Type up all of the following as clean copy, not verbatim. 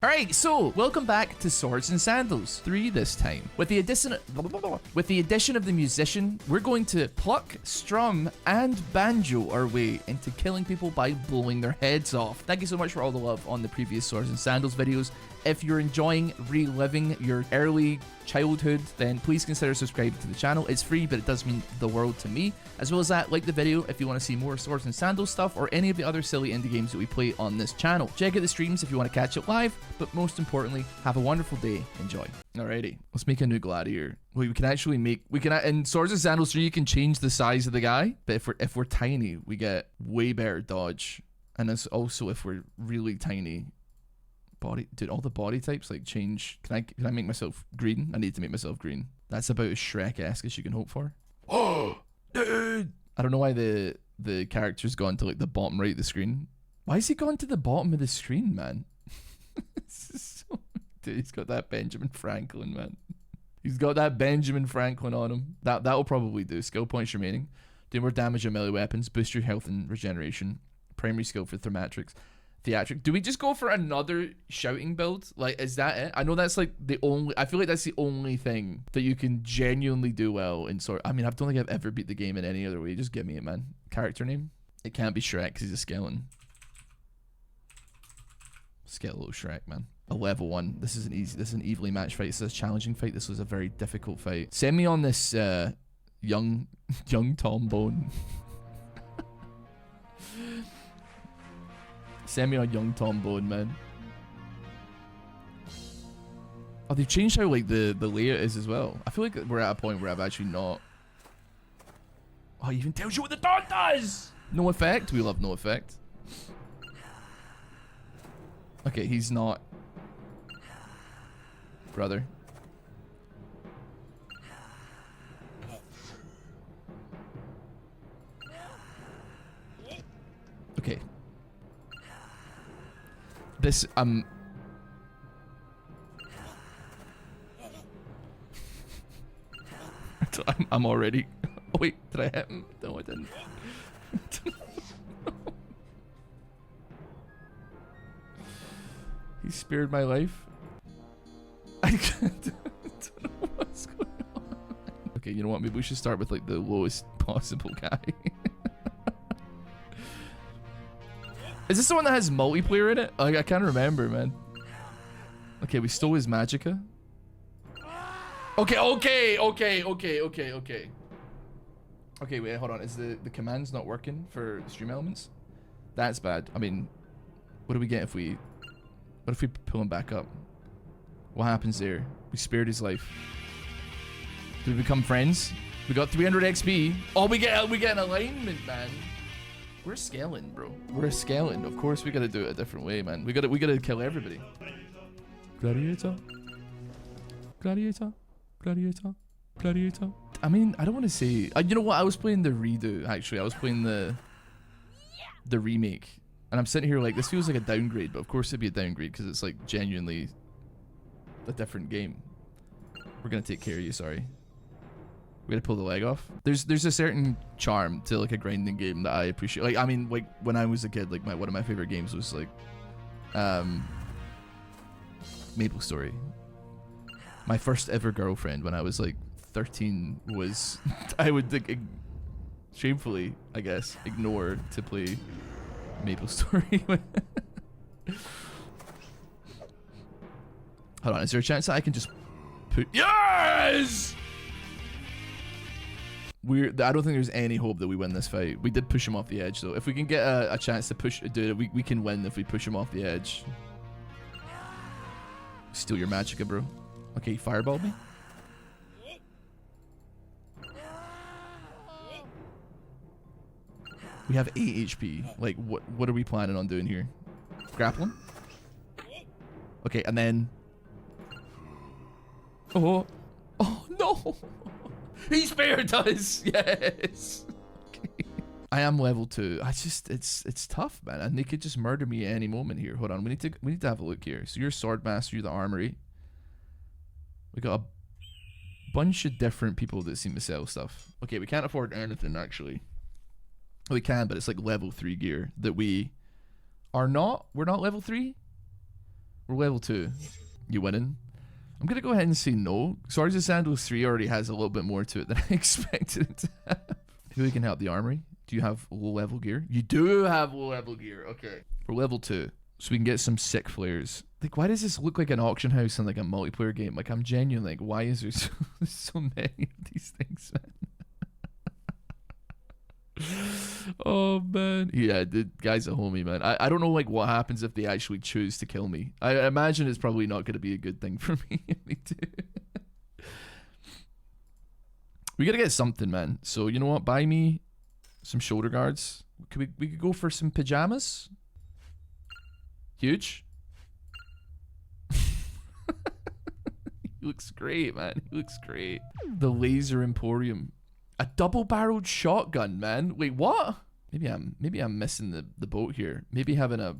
Alright, so welcome back to Swords and Sandals 3 this time. With the addition of the musician, we're going to pluck, strum, and banjo our way into killing people by blowing their heads off. Thank you so much for all the love on the previous Swords and Sandals videos. If you're enjoying reliving your early childhood, then please consider subscribing to the channel. It's free, but it does mean the world to me. As well as that, like the video if you want to see more Swords and Sandals stuff or any of the other silly indie games that we play on this channel. Check out the streams if you want to catch it live, but most importantly, have a wonderful day. Enjoy. Alrighty, let's make a new Gladiator. Wait, we can actually make, in Swords and Sandals 3, you can change the size of the guy, but if we're tiny, we get way better dodge. And it's also if we're really tiny, body, dude, all the body types like change. Can I make myself green? I need to make myself green. That's about as Shrek-esque as you can hope for. Oh, dude! I don't know why the character's gone to like the bottom right of the screen. Why is he gone to the bottom of the screen, man? Dude, he's got that Benjamin Franklin, man. He's got that Benjamin Franklin on him. That'll probably do. Skill points remaining. Do more damage on melee weapons. Boost your health and regeneration. Primary skill for theatric. Do we just go for another shouting build? Like, is that it? I know that's like the only, I feel like that's the only thing that you can genuinely do well in sort. I mean, I don't think I've ever beat the game in any other way. Just give me it, man. Character name? It can't be Shrek because he's a skeleton. Skeletal Shrek, man. A level 1. This is an evenly matched fight. This is a challenging fight. This was a very difficult fight. Send me on this young Tom Bone. Send me on young Tom Bone, man. Oh, they've changed how like the layout is as well. I feel like we're at a point where I've actually not. Oh, it even tells you what the dot does. No effect. We love no effect. Okay, he's not. Brother. Okay. This, I'm already. Oh wait, did I hit him? No, I didn't. He spared my life. I don't know what's going on. Okay, you know what? Maybe we should start with like the lowest possible guy. Is this the one that has multiplayer in it? Like, I can't remember, man. Okay, we stole his magicka. Okay. Okay, wait, hold on. Is the commands not working for stream elements? That's bad. I mean, what do we get if we... What if we pull him back up? What happens there? We spared his life. Do we become friends? We got 300 XP. Oh, we get an alignment, man. We're a skeleton, bro. We're a skeleton. Of course, we gotta do it a different way, man. We gotta kill everybody. Gladiator. Gladiator. Gladiator. Gladiator. I mean, I don't want to say. You know what? I was playing the redo. Actually, I was playing the remake, and I'm sitting here like this feels like a downgrade, but of course it'd be a downgrade because it's like genuinely a different game. We're gonna take care of you. Sorry. We gotta pull the leg off. There's a certain charm to like a grinding game that I appreciate. Like, I mean, like when I was a kid, like one of my favorite games was like Maple Story. My first ever girlfriend when I was like 13 was I would like, shamefully, I guess, ignore to play Maple Story. Hold on, is there a chance that I can just put... Yes! I don't think there's any hope that we win this fight. We did push him off the edge, though. If we can get a chance to push, dude, we can win if we push him off the edge. Steal your magicka, bro. Okay, fireball me. We have 8 HP. Like, what are we planning on doing here? Grappling? Okay, and then... Oh no! He spared us! Yes! Okay. I am level 2. It's tough, man. And they could just murder me at any moment here. Hold on, we need to have a look here. So you're Sword Master, you're the Armory. We got a bunch of different people that seem to sell stuff. Okay, we can't afford anything, actually. We can, but it's like level 3 gear that we are not. We're not level 3. We're level 2. You winning? I'm going to go ahead and say no. Swords and Sandals 3 already has a little bit more to it than I expected it to have. Who can help the armory? Do you have low level gear? You do have low level gear. Okay. We're level 2. So we can get some sick flares. Like, why does this look like an auction house in like a multiplayer game? Like, I'm genuinely like, why is there so many of these things, man? Oh, man. Yeah, the guy's a homie, man. I don't know, like, what happens if they actually choose to kill me. I imagine it's probably not going to be a good thing for me if they do. We got to get something, man. So, you know what? Buy me some shoulder guards. We could go for some pajamas. Huge. He looks great, man. He looks great. The Laser Emporium. A double-barreled shotgun, man. Wait, what? Maybe I'm missing the boat here. Maybe having a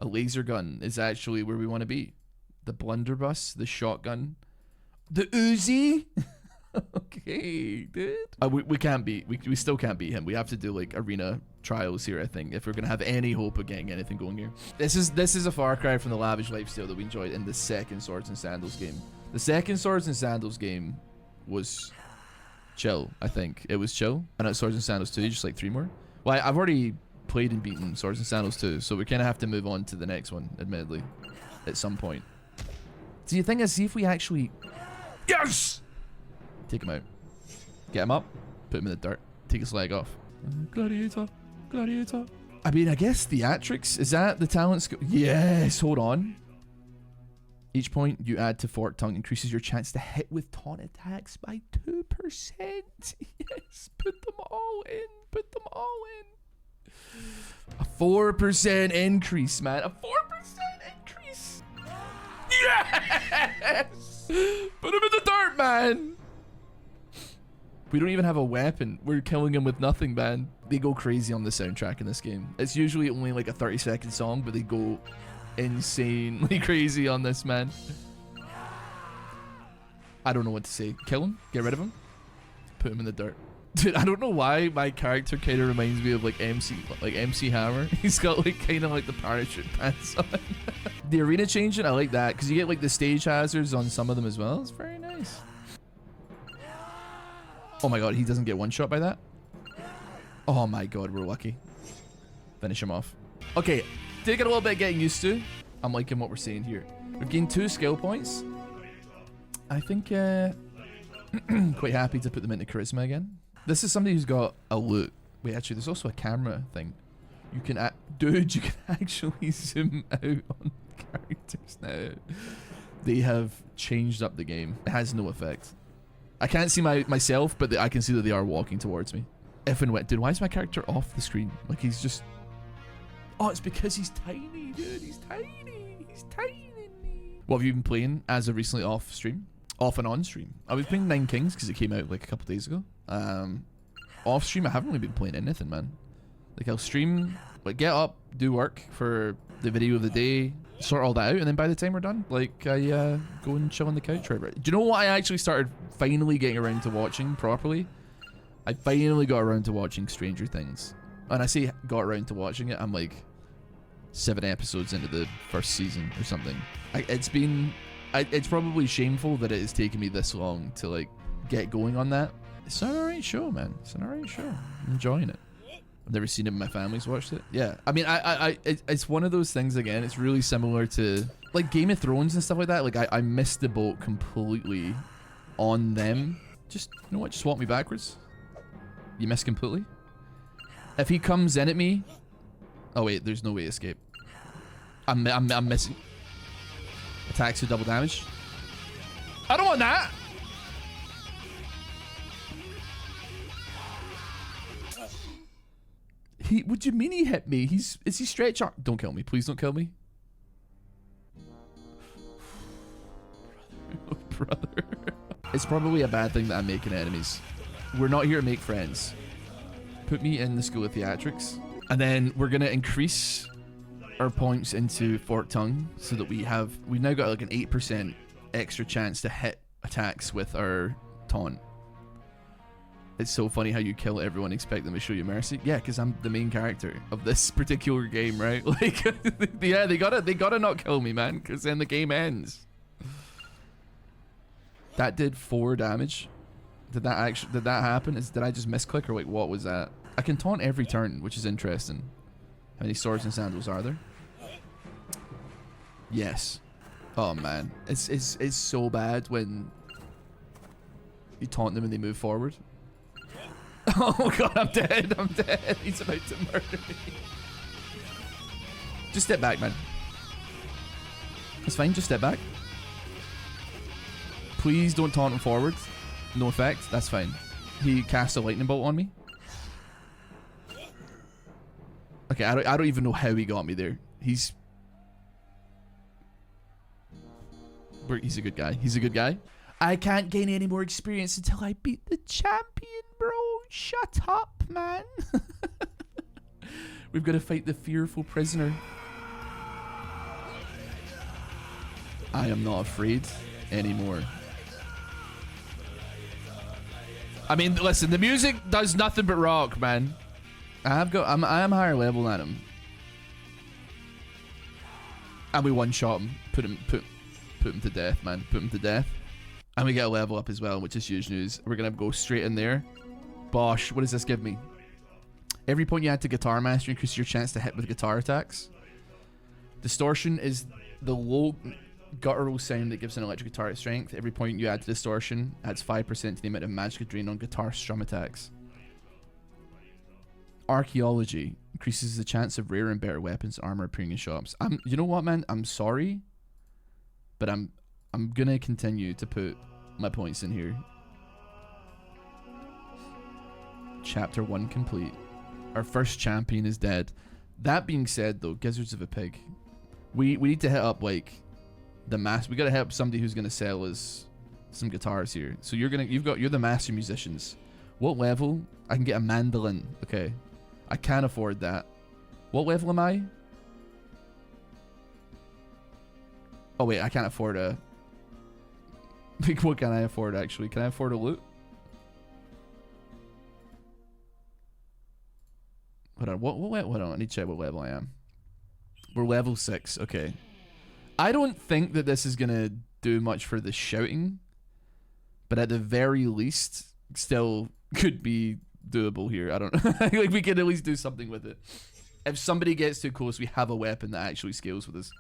laser gun is actually where we want to be. The blunderbuss, the shotgun, the Uzi. Okay, dude. We can't beat. We still can't beat him. We have to do like arena trials here, I think, if we're gonna have any hope of getting anything going here. This is a far cry from the lavish lifestyle that we enjoyed in the second Swords and Sandals game. The second Swords and Sandals game was chill. I think it was chill. And at Swords and Sandals 2, just like 3 more. Well, I've already played and beaten Swords and Sandals 2, so we kind of have to move on to the next one, admittedly, at some point. So the thing is, see if we actually... Yes! Take him out. Get him up. Put him in the dirt. Take his leg off. Gladiator. Gladiator. I mean, I guess theatrics. Is that the talent skill? Yes. Hold on. Each point you add to Forked Tongue increases your chance to hit with taunt attacks by 2%. Yes. Put them all in. Put them all in. A 4% increase, man. A 4% increase. Yes. Put him in the dirt, man. We don't even have a weapon. We're killing him with nothing, man. They go crazy on the soundtrack in this game. It's usually only like a 30-second song, but they go insanely crazy on this, man. I don't know what to say. Kill him? Get rid of him? Put him in the dirt. Dude, I don't know why my character kind of reminds me of like MC Hammer. He's got like kind of like the parachute pants on. The arena changing, I like that because you get like the stage hazards on some of them as well. It's very nice. Oh my god, he doesn't get one shot by that? Oh my god, we're lucky. Finish him off. Okay, taking a little bit getting used to. I'm liking what we're seeing here. We've gained 2 skill points. I think quite happy to put them into charisma again. This is somebody who's got a loot. Wait, actually, there's also a camera thing. You can dude, you can actually zoom out on characters now. They have changed up the game. It has no effect. I can't see myself, but I can see that they are walking towards me. If and when. Dude, why is my character off the screen? Like, he's just... Oh, it's because he's tiny, dude. He's tiny. He's tiny. What have you been playing as of recently off stream? Off and on stream? I was playing Nine Kings because it came out like a couple days ago. Off stream, I haven't really been playing anything, man. Like, I'll stream, like, get up, do work for the video of the day, sort all that out, and then by the time we're done, like, I go and chill on the couch. Right? Do you know what I actually started finally getting around to watching properly? I finally got around to watching Stranger Things. And I say got around to watching it, I'm like 7 episodes into the first season or something. It's probably shameful that it has taken me this long to like get going on that. It's an alright show, man. It's an alright show. I'm enjoying it. I've never seen it, but my family's watched it. Yeah, I mean, it's one of those things, again, it's really similar to like Game of Thrones and stuff like that. Like I missed the boat completely on them. Just, you know what, just walk me backwards. You missed completely. If he comes in at me, oh wait, there's no way to escape. I'm missing. Attacks with double damage. I don't want that. What do you mean he hit me? Is he stretch arm? Don't kill me, please don't kill me. Oh, brother. It's probably a bad thing that I'm making enemies. We're not here to make friends. Put me in the School of Theatrics. And then we're gonna increase our points into Forked Tongue so that we've now got like an 8% extra chance to hit attacks with our taunt. It's so funny how you kill everyone, expect them to show you mercy. Yeah, because I'm the main character of this particular game, right? Like, yeah, they gotta not kill me, man, because then the game ends. That did 4 damage. Did that happen? Did I just misclick or wait, what was that? I can taunt every turn, which is interesting. How many swords and sandals are there? Yes. Oh man, it's so bad when you taunt them and they move forward. Oh god, I'm dead. I'm dead. He's about to murder me. Just step back, man. It's fine, just step back. Please don't taunt him forward. No effect, that's fine. He cast a lightning bolt on me. Okay, I don't even know how he got me there. He's a good guy. He's a good guy. I can't gain any more experience until I beat the champion, bro. Shut up, man. We've got to fight the fearful prisoner. I am not afraid anymore. I mean, listen, the music does nothing but rock, man. I am higher level than him. And we one-shot him. Put him to death, man. Put him to death. And we get a level up as well, which is huge news. We're going to go straight in there. Bosh, what does this give me? Every point you add to guitar mastery increases your chance to hit with guitar attacks. Distortion is the low guttural sound that gives an electric guitar its strength. Every point you add to distortion adds 5% to the amount of magic drain on guitar strum attacks. Archaeology increases the chance of rare and better weapons armor appearing in shops. You know what, man? I'm sorry, but I'm gonna continue to put my points in here. Chapter 1 complete. Our first champion is dead. That being said, though, Gizzards of a Pig, we need to hit up like the we gotta hit up somebody who's gonna sell us some guitars here. So you're the master musicians. What level? I can get a mandolin. Okay, I can't afford that. What level am I? Oh wait, I can't afford a. What can I afford actually? Can I afford a loot? Hold on, hold on, I need to check what level I am. We're level 6, okay. I don't think that this is gonna do much for the shouting, but at the very least, still could be doable here. I don't know. Like, we can at least do something with it. If somebody gets too close, we have a weapon that actually scales with us.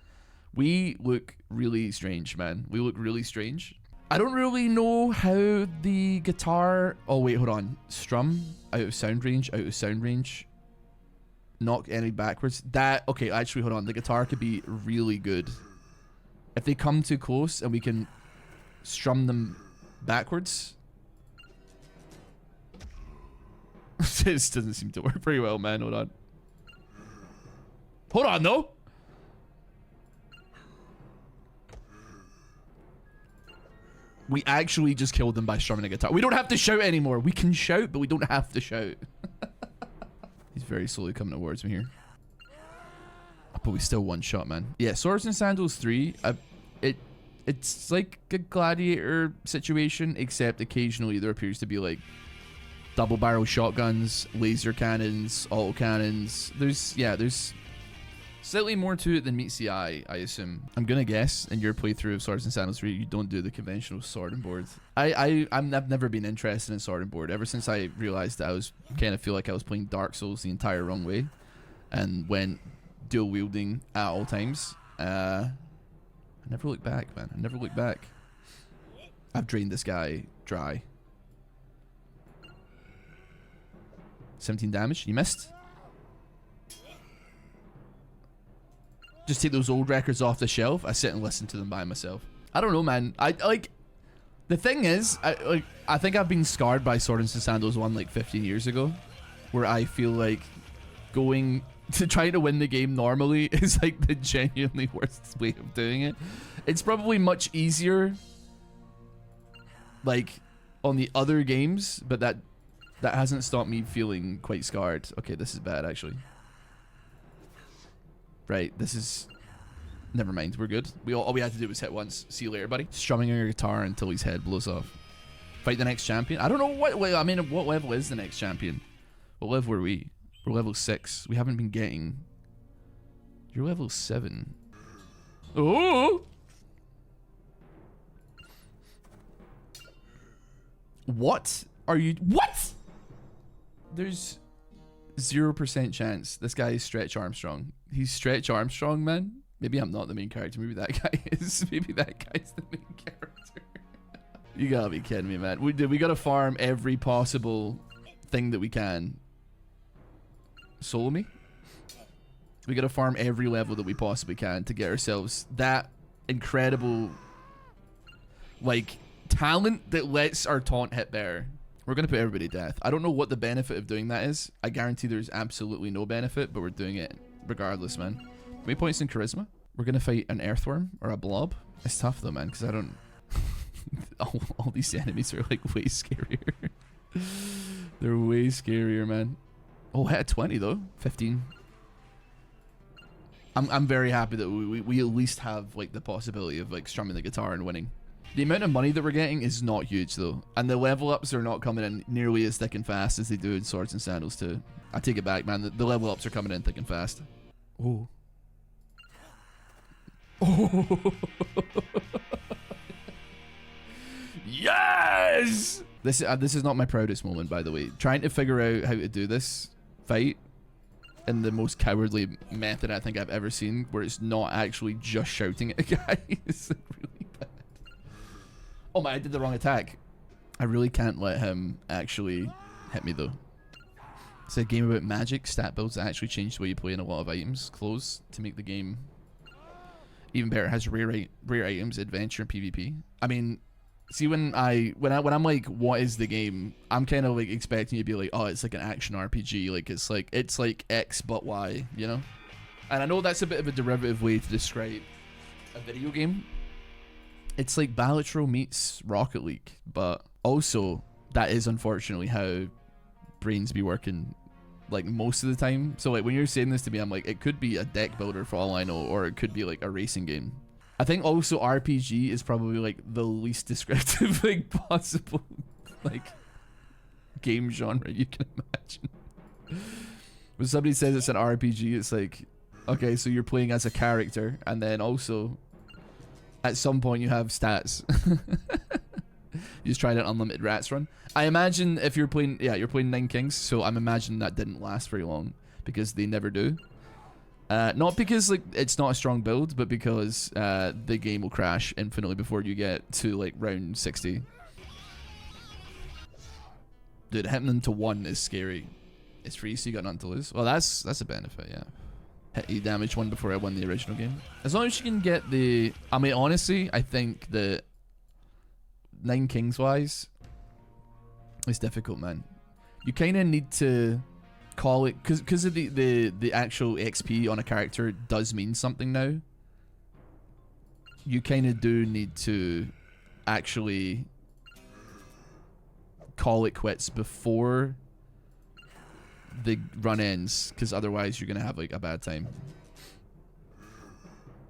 We look really strange, man. We look really strange. I don't really know how the guitar... Oh, wait, hold on. Strum, out of sound range. Knock any backwards. That... Okay, actually, hold on. The guitar could be really good. If they come too close and we can strum them backwards... This doesn't seem to work very well, man. Hold on. Hold on, though. We actually just killed them by strumming a guitar. We don't have to shout anymore. We can shout, but we don't have to shout. He's very slowly coming towards me here. But we still one shot, man. Yeah, Swords and Sandals 3. It's like a Gladiator situation, except occasionally there appears to be like double barrel shotguns, laser cannons, auto cannons. There's slightly more to it than meets the eye, I assume. I'm gonna guess in your playthrough of Swords and Sandals 3, you don't do the conventional sword and board. I've never been interested in sword and board ever since I realized that I was kind of feel like I was playing Dark Souls the entire wrong way, and went dual wielding at all times. I never look back, man. I never look back. I've drained this guy dry. 17 damage. You missed. Just take those old records off the shelf. I sit and listen to them by myself. I don't know, man. I like. The thing is, I think I've been scarred by Swords and Sandals 1 like 15 years ago, where I feel like going to try to win the game normally is like the genuinely worst way of doing it. It's probably much easier, like on the other games, but that hasn't stopped me feeling quite scarred. Okay, this is bad actually. Right, this is... Never mind, we're good. All we had to do was hit once. See you later, buddy. Strumming on your guitar until his head blows off. Fight the next champion? I don't know what, I mean, what level is the next champion? What level were we? We're level 6. We haven't been getting... You're level 7. Oh! What are you... What? There's 0% chance this guy is Stretch Armstrong. He's Stretch Armstrong, man. Maybe I'm not the main character. Maybe that guy is. Maybe that guy's the main character. You gotta be kidding me, man. We gotta farm every possible thing that we can. Solo me? We gotta farm every level that we possibly can to get ourselves that incredible, like, talent that lets our taunt hit better. We're gonna put everybody to death. I don't know what the benefit of doing that is. I guarantee there's absolutely no benefit, but we're doing it regardless, man. How many points in charisma? We're gonna fight an earthworm or a blob. It's tough though, man, because I don't... all these enemies are like way scarier. They're way scarier, man. Oh, hit a 20 though. 15. I'm very happy that we at least have like the possibility of like strumming the guitar and winning. The amount of money that we're getting is not huge though, and the level ups are not coming in nearly as thick and fast as they do in Swords and Sandals too. I take it back, man. The level ups are coming in thick and fast. Oh. Oh. Yes! This is not my proudest moment, by the way. Trying to figure out how to do this fight in the most cowardly method I think I've ever seen, where it's not actually just shouting at a guy. It's like really bad. Oh my, I did the wrong attack. I really can't let him actually hit me though. It's a game about magic, stat builds that actually change the way you play in a lot of items, clothes, to make the game even better. It has rare items, adventure, and PvP. I mean, see, when I'm like, what is the game? I'm kind of like expecting you to be like, oh, it's like an action RPG. Like it's like X but Y, you know? And I know that's a bit of a derivative way to describe a video game. It's like Balatro meets Rocket League, but also that is unfortunately how brains be working like most of the time. So like when you're saying this to me, I'm like, it could be a deck builder for all I know, or it could be like a racing game. I think also RPG is probably like the least descriptive like possible like game genre you can imagine. When somebody says it's an RPG, it's like, okay, so you're playing as a character, and then also at some point you have stats. You just tried an unlimited rats run. I imagine if you're playing, yeah, you're playing 9 Kings, so I'm imagining that didn't last very long, because they never do. Not because like it's not a strong build, but because the game will crash infinitely before you get to like round 60. Dude, hitting them to 1 is scary. It's free, so you got nothing to lose. Well, that's a benefit, yeah. Hit E damage 1 before I won the original game. As long as you can get the... I mean, honestly, I think that 9 Kings wise, it's difficult, man. You kind of need to call it, because of the actual XP on a character does mean something now. You kind of do need to actually call it quits before the run ends, because otherwise you're gonna have like a bad time.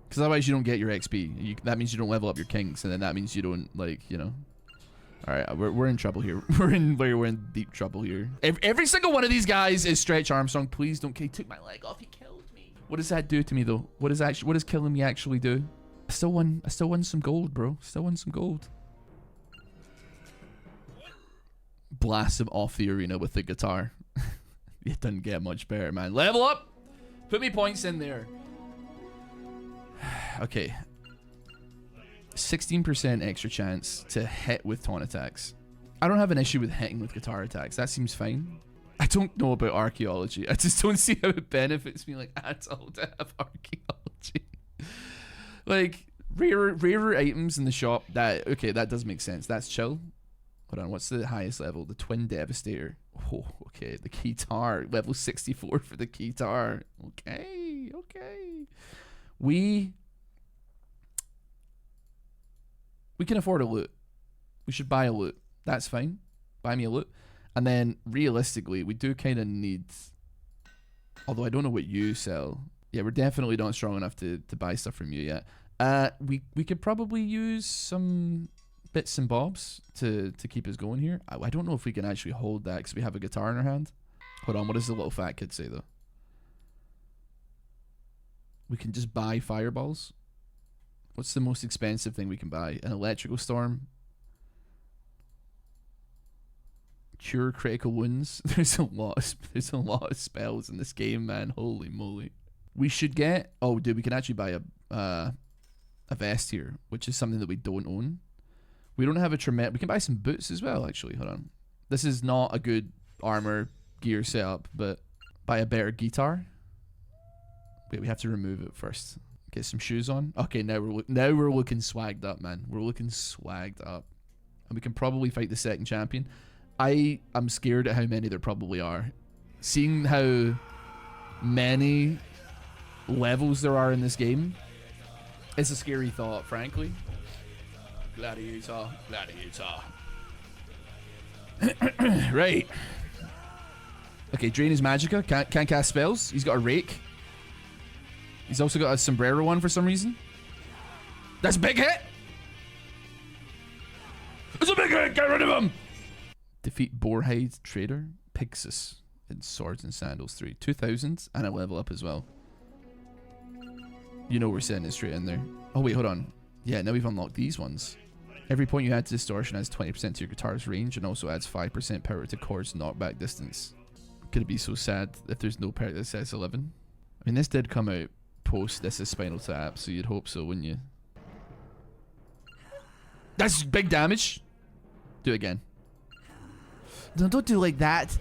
Because otherwise you don't get your XP. That means you don't level up your kings, and then that means you don't, like, you know. All right, we're in trouble here. We're in deep trouble here. Every single one of these guys is Stretch Armstrong. Please don't. He took my leg off. He killed me. What does that do to me though? What does killing me actually do? I still won some gold, bro. Still won some gold. Blast him off the arena with the guitar. It doesn't get much better, man. Level up. Put me points in there. Okay. 16% extra chance to hit with taunt attacks. I don't have an issue with hitting with guitar attacks. That seems fine. I don't know about archaeology. I just don't see how it benefits me like at all to have archaeology. Like rarer items in the shop. Okay, that does make sense. That's chill. Hold on, what's the highest level? The Twin Devastator. Oh, okay. The Guitar. Level 64 for the Guitar. Okay, okay. We can afford a loot. We should buy a loot. That's fine. Buy me a loot. And then, realistically, we do kind of need... Although I don't know what you sell. Yeah, we're definitely not strong enough to buy stuff from you yet. We could probably use some bits and bobs to keep us going here. I don't know if we can actually hold that because we have a guitar in our hand. Hold on, what does the little fat kid say though? We can just buy fireballs. What's the most expensive thing we can buy? An electrical storm. Cure critical wounds. There's a lot of spells in this game, man. Holy moly. We should get, oh dude, we can actually buy a vest here, which is something that we don't own. We don't have a tremendous, we can buy some boots as well actually. Hold on. This is not a good armor gear setup, but buy a better guitar. Wait, we have to remove it first. Get some shoes on. Okay, now we're looking swagged up, man. We're looking swagged up. And we can probably fight the second champion. I'm scared at how many there probably are. Seeing how many levels there are in this game, it's a scary thought, frankly. Gladiator, Gladiator. Right. Okay, Drain is Magicka. Can't cast spells. He's got a rake. He's also got a sombrero on for some reason. That's a big hit! It's a big hit! Get rid of him! Defeat Boarhide Trader Pixis in Swords and Sandals 3. 2000 and a level up as well. You know we're sending it straight in there. Oh wait, hold on. Yeah, now we've unlocked these ones. Every point you add to distortion adds 20% to your guitar's range and also adds 5% power to chord's knockback distance. Gonna be so sad if there's no power that says 11. I mean, this did come out post This Is Spinal Tap, so you'd hope so, wouldn't you? That's big damage. Do it again. No, don't do like that.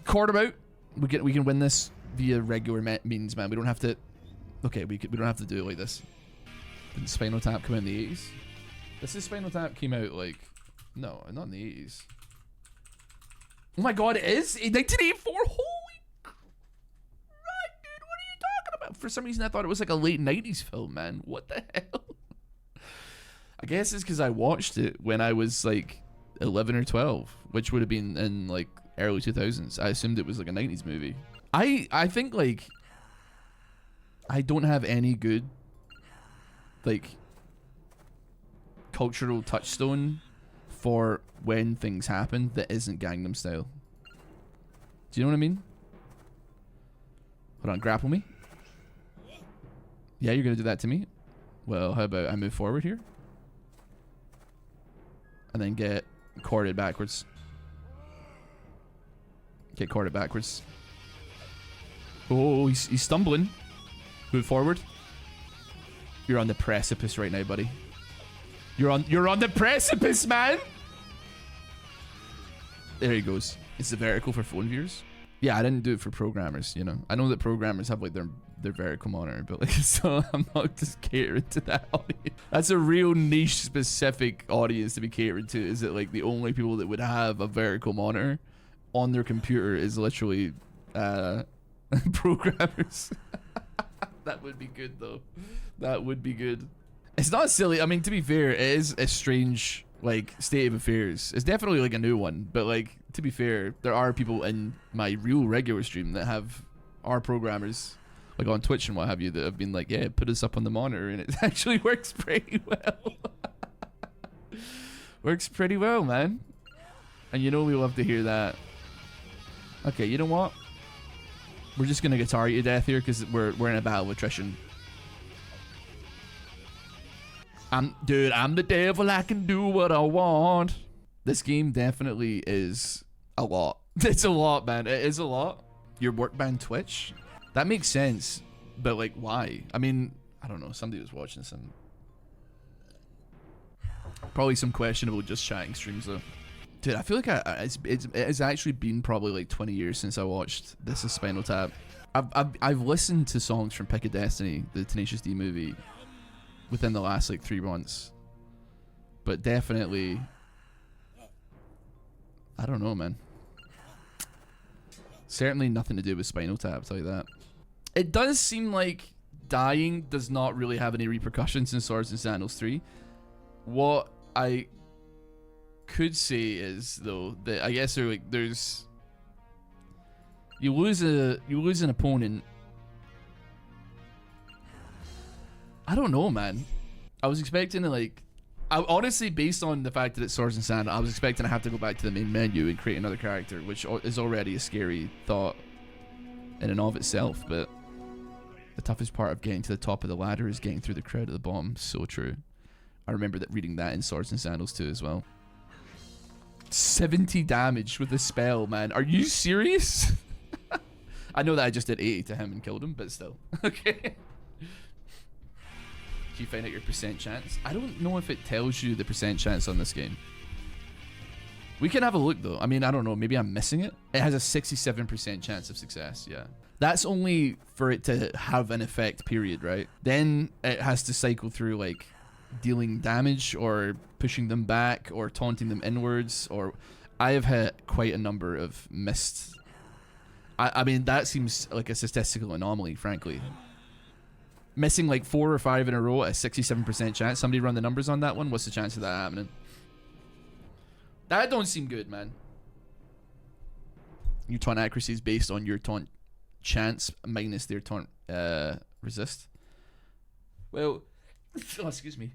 Chord him out. We can win this via regular means, man. We don't have to. Okay, we don't have to do it like this. Didn't Spinal Tap come out in the 80s? This Is Spinal Tap came out like, no, not in the 80s. Oh my god, it is? In 1984? Holy crap, dude, what are you talking about? For some reason I thought it was like a late 90s film, man. What the hell? I guess it's because I watched it when I was like 11 or 12, which would have been in like early 2000s. I assumed it was like a 90s movie. I think like I don't have any good like cultural touchstone for when things happen that isn't Gangnam Style. Do you know what I mean? Hold on, grapple me. Yeah, you're gonna do that to me? Well, how about I move forward here? And then get corded backwards. Get corded backwards. Oh, he's stumbling. Move forward. You're on the precipice right now, buddy. You're on the precipice, man. There he goes. It's the vertical for phone viewers. Yeah, I didn't do it for programmers, you know. I know that programmers have like their vertical monitor, but like, so I'm not just catering to that audience. That's a real niche specific audience to be catering to. Is it like the only people that would have a vertical monitor on their computer is literally programmers? That would be good though. That would be good. It's not silly. I mean, to be fair, it is a strange like state of affairs. It's definitely like a new one, but like to be fair, there are people in my real regular stream that are programmers, like on Twitch and what have you, that have been like, yeah, put us up on the monitor, and it actually works pretty well. Works pretty well, man. And you know we love to hear that. Okay, you know what? We're just gonna guitar you to death here because we're in a battle of attrition. Dude, I'm the devil, I can do what I want. This game definitely is a lot. It's a lot, man. It is a lot. Your work band Twitch? That makes sense, but like, why? I mean, I don't know. Somebody was watching some... Probably some questionable just chatting streams, though. Dude, I feel like it's actually been probably like 20 years since I watched This Is Spinal Tap. I've listened to songs from Pick of Destiny, the Tenacious D movie, within the last like 3 months, but definitely I don't know, man. Certainly nothing to do with Spinal Tap, I'll tell you that. It does seem like dying does not really have any repercussions in Swords and Sandals 3. What I could say is though that I guess there's you lose an opponent. I don't know, man. I was expecting to like, honestly, based on the fact that it's Swords and Sand, I was expecting to have to go back to the main menu and create another character, which is already a scary thought in and of itself. But the toughest part of getting to the top of the ladder is getting through the crowd at the bottom. So true. I remember that reading that in Swords and Sandals too as well. 70 damage with the spell, man. Are you serious? I know that I just did 80 to him and killed him, but still. Okay. Do you find out your percent chance? I don't know if it tells you the percent chance on this game. We can have a look though. I mean, I don't know. Maybe I'm missing it. It has a 67% chance of success. Yeah. That's only for it to have an effect, period, right? Then it has to cycle through like dealing damage or pushing them back or taunting them inwards. Or I have had quite a number of missed. I mean, that seems like a statistical anomaly, frankly. Missing like 4 or 5 in a row at a 67% chance. Somebody run the numbers on that one. What's the chance of that happening? That don't seem good, man. Your taunt accuracy is based on your taunt chance minus their taunt resist. Well, oh, excuse me.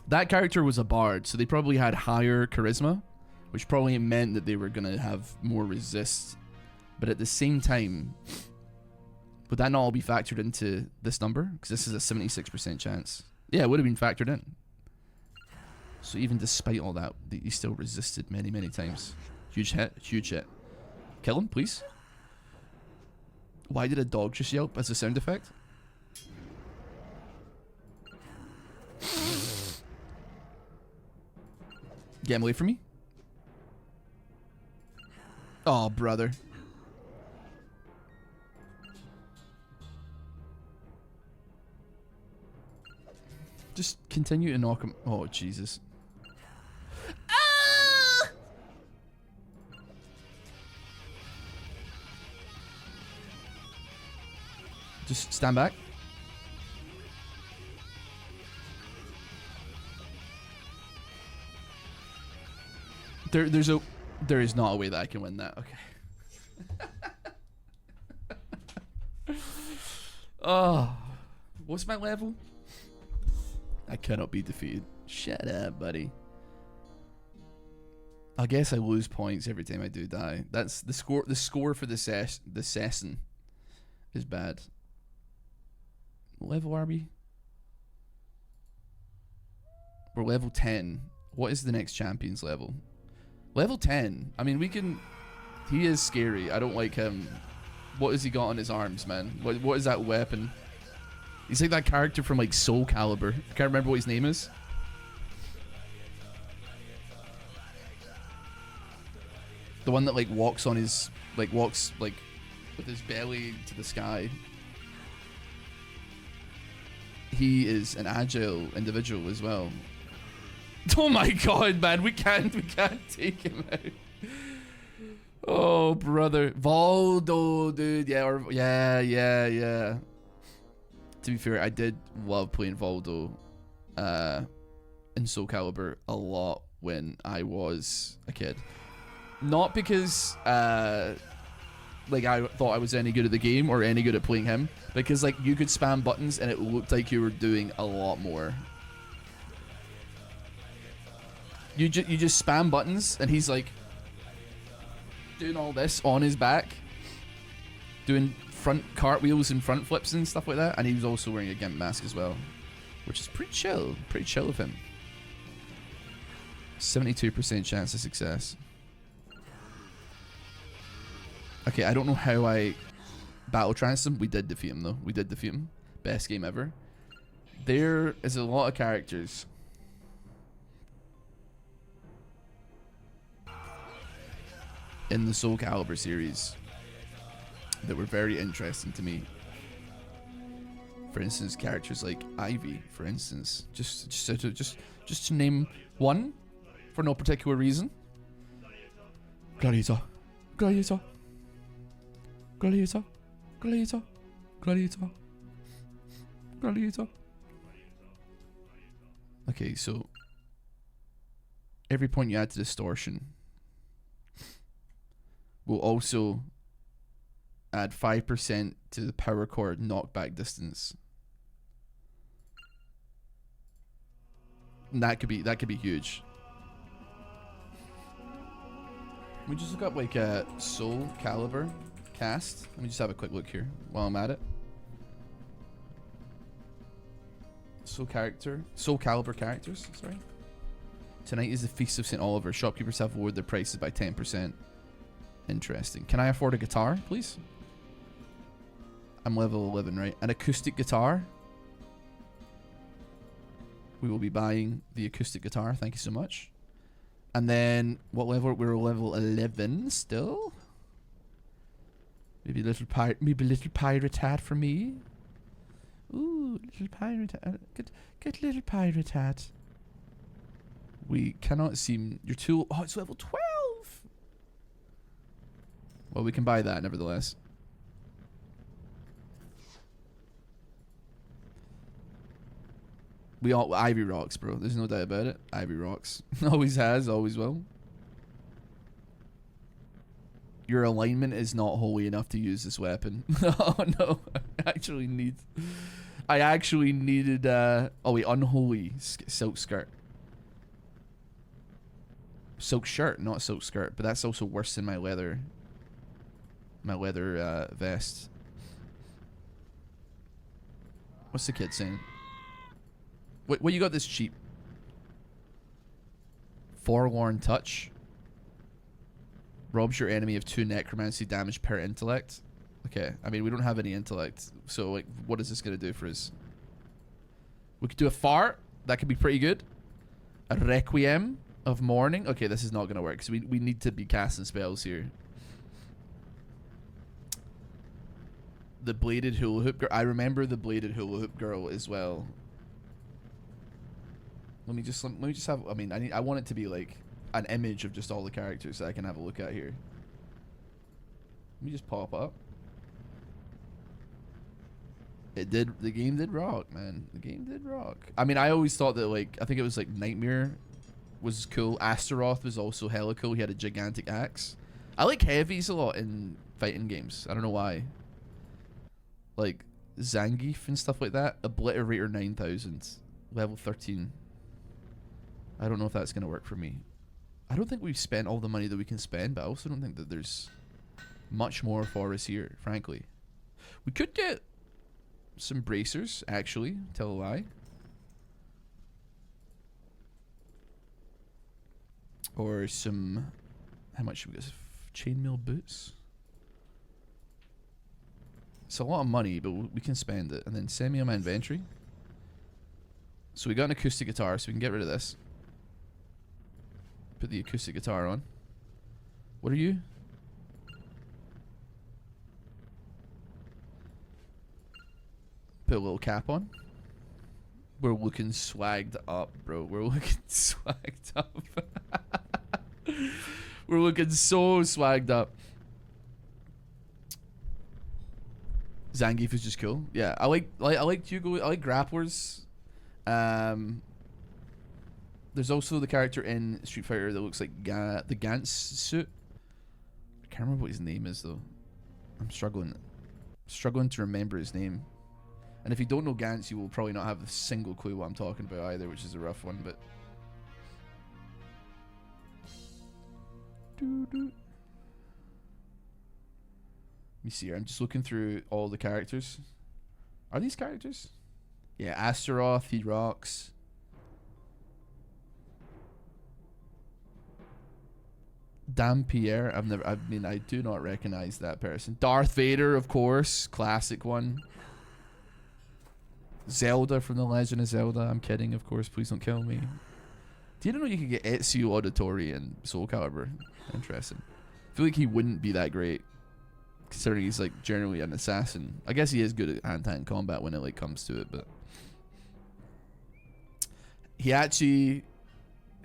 That character was a bard, so they probably had higher charisma, which probably meant that they were going to have more resist. But at the same time, would that not all be factored into this number? Because this is a 76% chance. Yeah, it would have been factored in. So even despite all that, he still resisted many, many times. Huge hit, huge hit. Kill him, please. Why did a dog just yelp as a sound effect? Get him away from me. Oh, brother. Just continue to knock him. Oh, Jesus. Ah! Just stand back. There is not a way that I can win that. Okay. Oh, what's my level? I cannot be defeated. Shut up, buddy. I guess I lose points every time I do die. That's the score. The score for the session is bad. Level are we? We're level 10. What is the next champion's level? Level 10. I mean, we can... He is scary. I don't like him. What has he got on his arms, man? What is that weapon? He's like that character from like Soul Calibur. I can't remember what his name is. The one that like walks on his... walks like with his belly to the sky. He is an agile individual as well. Oh my god, man, we can't take him out. Oh, brother. Voldo, dude. Yeah. To be fair, I did love playing Voldo in Soul Calibur a lot when I was a kid. Not because like I thought I was any good at the game or any good at playing him, because like you could spam buttons and it looked like you were doing a lot more. You just spam buttons and he's like doing all this on his back, doing front cartwheels and front flips and stuff like that, and he was also wearing a gimp mask as well, which is pretty chill of him. 72% chance of success. Okay, I don't know how I battle tranced him. We did defeat him though. We did defeat him. Best game ever. There is a lot of characters in the Soul Calibur series that were very interesting to me. For instance, characters like Ivy, for instance. Just to name one, for no particular reason. Gladiator. Gladiator. Gladiator. Gladiator. Gladiator. Gladiator. Okay, so every point you add to distortion will also add 5% to the power chord knockback distance. That could be huge. We just look up like Soul Calibur cast. Let me just have a quick look here while I'm at it. Soul Calibur characters, sorry. Tonight is the Feast of St. Oliver. Shopkeepers have lowered their prices by 10%. Interesting. Can I afford a guitar, please? I'm level 11, right? An acoustic guitar. We will be buying the acoustic guitar. Thank you so much. And then, what level? We're level 11 still. Maybe a little pirate hat for me. Ooh, little pirate hat. Get little pirate hat. We cannot seem... You're too... Oh, it's level 12! Well, we can buy that, nevertheless. We all... Ivy rocks, bro. There's no doubt about it. Ivy rocks. Always has, always will. Your alignment is not holy enough to use this weapon. Oh, no. I actually needed... oh, wait. Unholy silk skirt. Silk shirt, not silk skirt. But that's also worse than my leather... vest. What's the kid saying? What you got this cheap? Forlorn touch. Robs your enemy of 2 necromancy damage per intellect. Okay, I mean we don't have any intellect, so like, what is this gonna do for us? We could do a fart. That could be pretty good. A requiem of mourning. Okay, this is not gonna work because we need to be casting spells here. The bladed hula hoop girl. I remember the bladed hula hoop girl as well. Let me just have. I mean, I want it to be like an image of just all the characters that I can have a look at here. Let me just pop up. It did. The game did rock, man. The game did rock. I mean, I always thought that like I think it was like Nightmare was cool. Astaroth was also hella cool. He had a gigantic axe. I like heavies a lot in fighting games. I don't know why. Like Zangief and stuff like that. Obliterator 9000, level 13. I don't know if that's gonna work for me. I don't think we've spent all the money that we can spend, but I also don't think that there's much more for us here, frankly. We could get some bracers, actually. Tell a lie. Or some... How much should we get? Chainmail boots? It's a lot of money, but we can spend it. And then send me on my inventory. So we got an acoustic guitar, so we can get rid of this. Put the acoustic guitar on. What are you? Put a little cap on. We're looking swagged up, bro. We're looking swagged up. We're looking so swagged up. Zangief is just cool. Yeah, I like Hugo. I like grapplers. There's also the character in Street Fighter that looks like the Gantz suit. I can't remember what his name is though. I'm struggling to remember his name. And if you don't know Gantz, you will probably not have a single clue what I'm talking about either, which is a rough one. But let me see here. I'm just looking through all the characters. Are these characters? Yeah, Astaroth, he rocks. Dampierre, I do not recognize that person. Darth Vader, of course, classic one. Zelda from The Legend of Zelda. I'm kidding, of course. Please don't kill me. Do you know you could get Ezio Auditore in Soul Calibur? Interesting. I feel like he wouldn't be that great, considering he's like generally an assassin. I guess he is good at hand-to-hand combat when it like comes to it, but Heihachi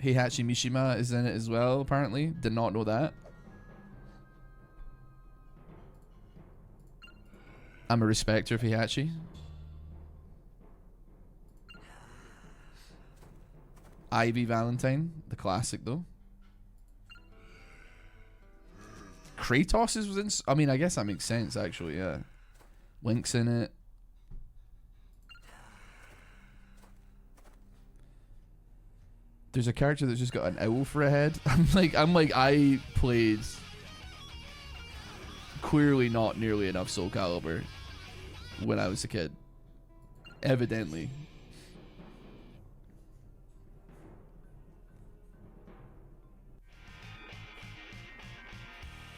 Mishima is in it as well, apparently. Did not know that. I'm a respecter of Heihachi. Ivy Valentine, the classic though. Kratos was in. I mean, I guess that makes sense actually. Yeah, Link's in it. There's a character that's just got an owl for a head. I played clearly not nearly enough Soul Calibur when I was a kid. Evidently.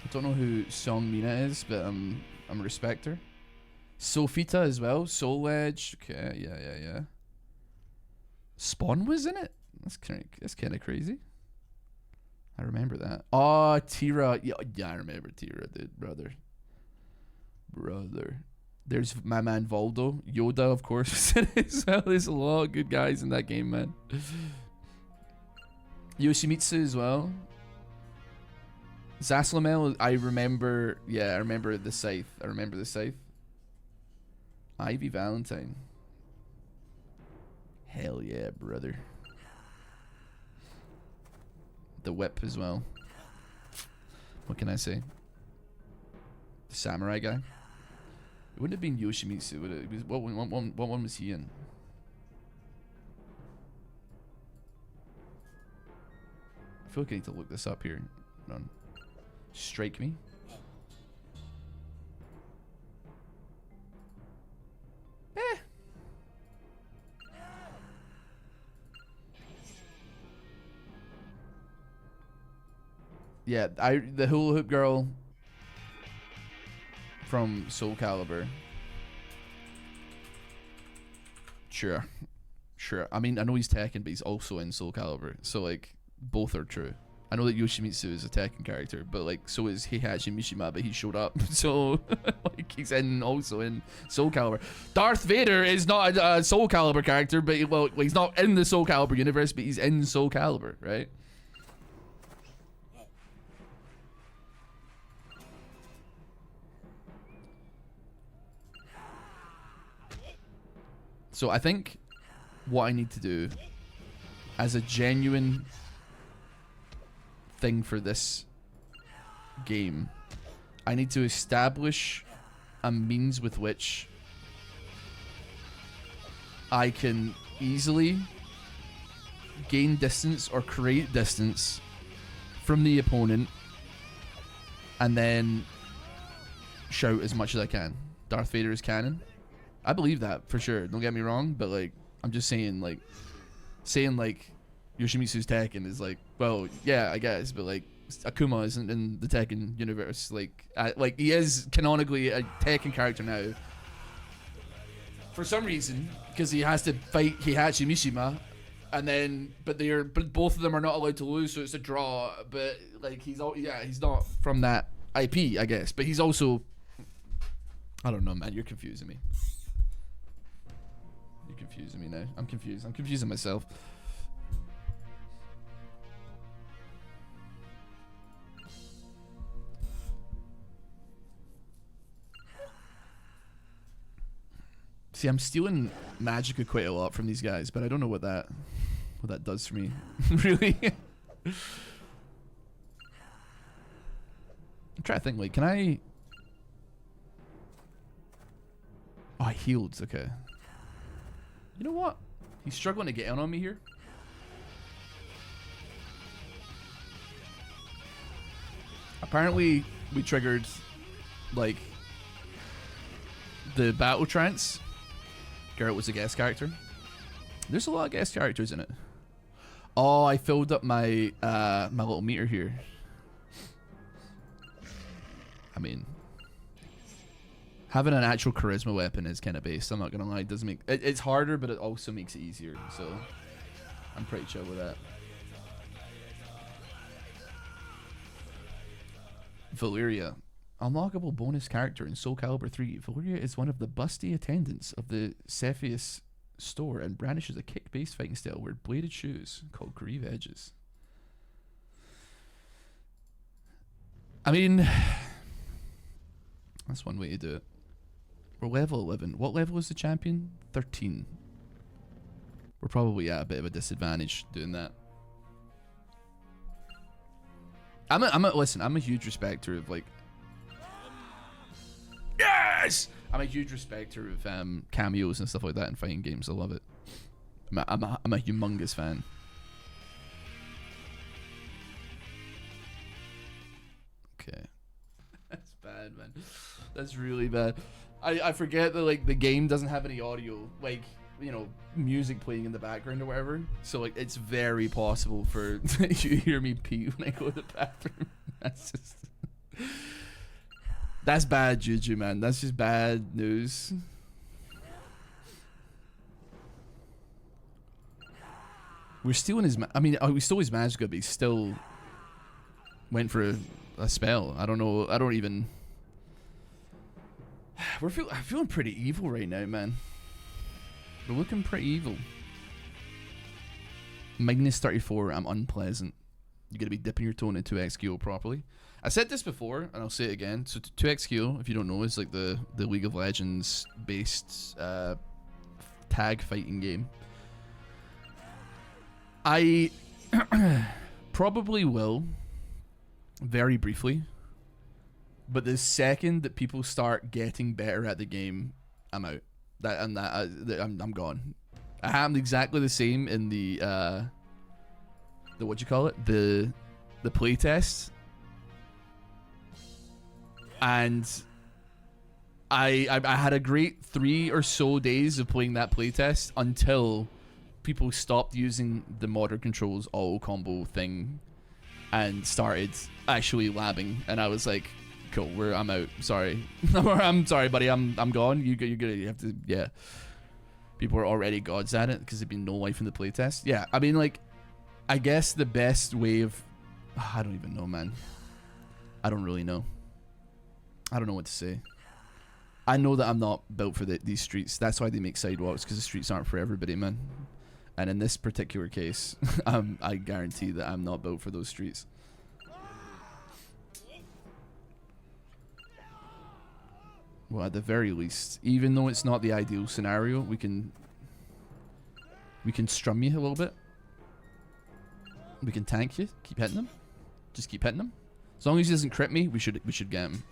I don't know who Song Mina is, but I'm a respecter. Sophita as well. Soul Edge. Okay, yeah. Spawn was in it? That's kind of crazy. I remember that. Oh, Tira. Yeah, I remember Tira, dude. Brother. There's my man Voldo. Yoda, of course, was in it as well. There's a lot of good guys in that game, man. Yoshimitsu as well. Zaslamel, I remember. Yeah, I remember the scythe. Ivy Valentine. Hell yeah, brother. The whip as well. What can I say? The samurai guy. It wouldn't have been Yoshimitsu, would it? It was, what one was he in? I feel like I need to look this up here. Hold on. Strike me. Yeah, the hula hoop girl from Soul Calibur. Sure. I mean, I know he's Tekken, but he's also in Soul Calibur, so like both are true. I know that Yoshimitsu is a Tekken character, but like so is Heihachi Mishima, but he showed up, so like he's also in Soul Calibur. Darth Vader is not a Soul Calibur character, but he's not in the Soul Calibur universe, but he's in Soul Calibur, right? So I think what I need to do as a genuine thing for this game, I need to establish a means with which I can easily gain distance or create distance from the opponent and then shout as much as I can. Darth Vader is canon. I believe that for sure. Don't get me wrong, but like I'm just saying like Yoshimitsu's Tekken is like, well, yeah, I guess, but like Akuma isn't in the Tekken universe. Like he is canonically a Tekken character now. For some reason, because he has to fight Heihachi Mishima, and then but both of them are not allowed to lose, so it's a draw. But like he's not from that IP, I guess. But he's also, I don't know, man. You're confusing me. You're confusing me now. I'm confused. I'm confusing myself. See, I'm stealing Magicka quite a lot from these guys, but I don't know what that does for me. Really? I'm trying to think, like, can I... Oh, I healed. Okay. You know what? He's struggling to get in on me here. Apparently, we triggered, like, the battle trance. Garrett was a guest character. There's a lot of guest characters in it. Oh, I filled up my my little meter here. I mean, having an actual charisma weapon is kind of based. I'm not gonna lie, it does make it's harder, but it also makes it easier. So I'm pretty chill with that. Valeria, unlockable bonus character in Soul Calibur 3. Valeria is one of the busty attendants of the Cepheus store and brandishes a kick-based fighting style with bladed shoes called Grieve Edges. I mean, that's one way to do it. We're level 11. What level is the champion? 13. We're probably at a bit of a disadvantage doing that. Listen, I'm a huge respecter of, like... Yes! I'm a huge respecter of cameos and stuff like that in fighting games. I love it. I'm a humongous fan. bad, man. That's really bad. I forget that like the game doesn't have any audio, like, you know, music playing in the background or whatever. So like it's very possible for you hear me pee when I go to the bathroom. That's bad juju, man. That's just bad news. We're stealing his. I mean, we stole his magic, but he still went for a spell. I don't know. I don't even. I'm feeling pretty evil right now, man. We're looking pretty evil. Minus 34. I'm unpleasant. You gotta be dipping your toe into 2x Q properly. I said this before, and I'll say it again. So 2x Q, if you don't know, is like the League of Legends based tag fighting game. I probably will, very briefly, but the second that people start getting better at the game, I'm out. I'm gone. It happened exactly the same in the what you call it, the playtest, and I had a great 3 or so days of playing that playtest until people stopped using the modern controls auto combo thing and started actually labbing, and I was like, cool, I'm out. Sorry. I'm sorry, buddy. I'm gone. You have to, yeah. People are already gods at it because there'd been no life in the playtest. Yeah, I mean, like, I guess the best way of, I don't even know, man. I don't really know. I don't know what to say. I know that I'm not built for these streets. That's why they make sidewalks, because the streets aren't for everybody, man. And in this particular case, I guarantee that I'm not built for those streets. Well, at the very least, even though it's not the ideal scenario, we can strum you a little bit. We can tank you. Keep hitting them. Just keep hitting them. As long as he doesn't crit me, we should get him.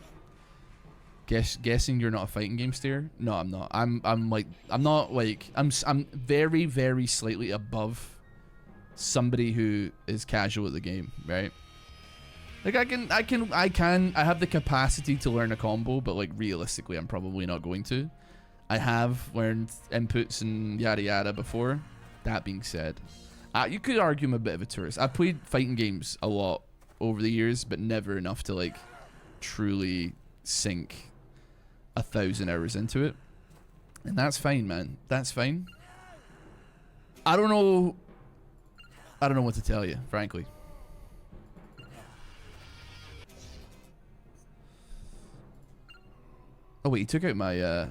Guessing you're not a fighting game stayer? No, I'm not. I'm very, very slightly above somebody who is casual at the game, right? Like I have the capacity to learn a combo, but like realistically I'm probably not going to. I have learned inputs and yada yada before. That being said, you could argue I'm a bit of a tourist. I've played fighting games a lot over the years, but never enough to like truly sink 1,000 hours into it. And that's fine, man. That's fine. I don't know what to tell you, frankly. Oh wait, he took out my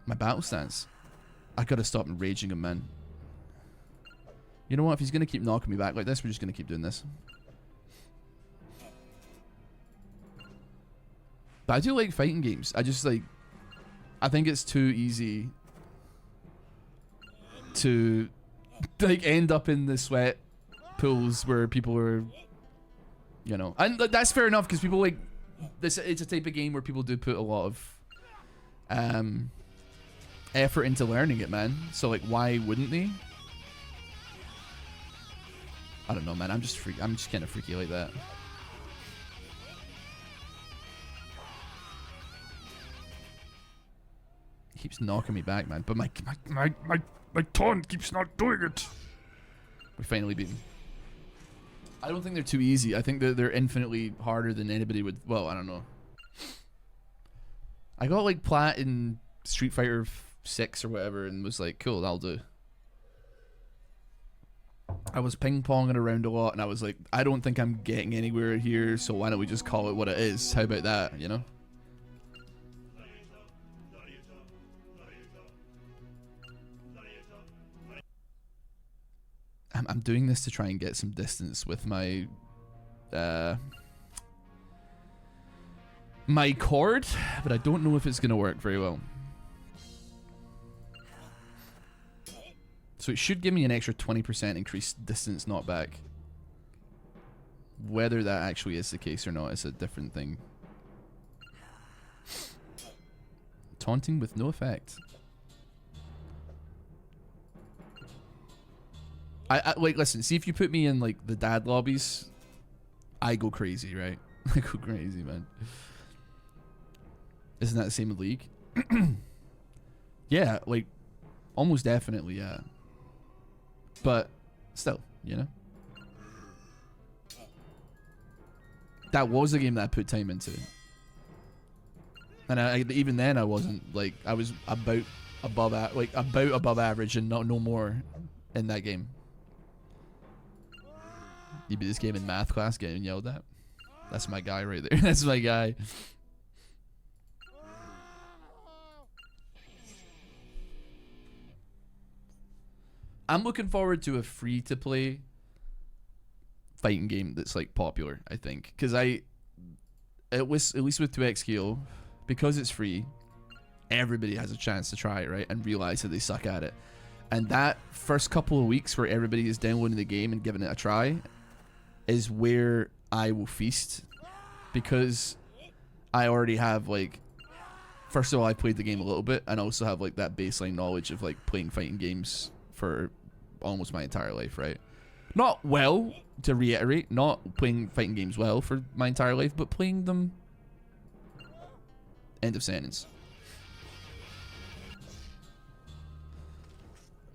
my battle stance. I gotta stop enraging him, man. You know what? If he's gonna keep knocking me back like this, we're just gonna keep doing this. But I do like fighting games. I think it's too easy to like end up in the sweat pools where people are, you know, and that's fair enough because people like this. It's a type of game where people do put a lot of effort into learning it, man. So like, why wouldn't they? I don't know, man. I'm just kind of freaky like that. He keeps knocking me back, man. But my taunt keeps not doing it. We finally beat him. I don't think they're too easy. I think that they're infinitely harder than anybody would. Well, I don't know. I got like plat in Street Fighter 6 or whatever, and was like, cool, that'll do. I was ping-ponging around a lot, and I was like, I don't think I'm getting anywhere here, so why don't we just call it what it is? How about that, you know? I'm doing this to try and get some distance with my my cord, but I don't know if it's gonna work very well. So it should give me an extra 20% increased distance knockback. Whether that actually is the case or not is a different thing. Taunting with no effect. I like, listen, see, if you put me in like the dad lobbies, I go crazy, right? I go crazy, man. Isn't that the same league? Yeah, like almost definitely, yeah. But still, you know. That was a game that I put time into. And even then I wasn't like, I was about above average and no more in that game. You beat this game in math class getting yelled at. That's my guy right there. That's my guy. I'm looking forward to a free-to-play fighting game that's like popular, I think. Because at least with 2XKO, because it's free, everybody has a chance to try it, right? And realize that they suck at it. And that first couple of weeks where everybody is downloading the game and giving it a try is where I will feast. Because I already have like, first of all, I played the game a little bit and also have like that baseline knowledge of like playing fighting games for almost my entire life, right? Not well, to reiterate, not playing fighting games well for my entire life, but playing them. End of sentence.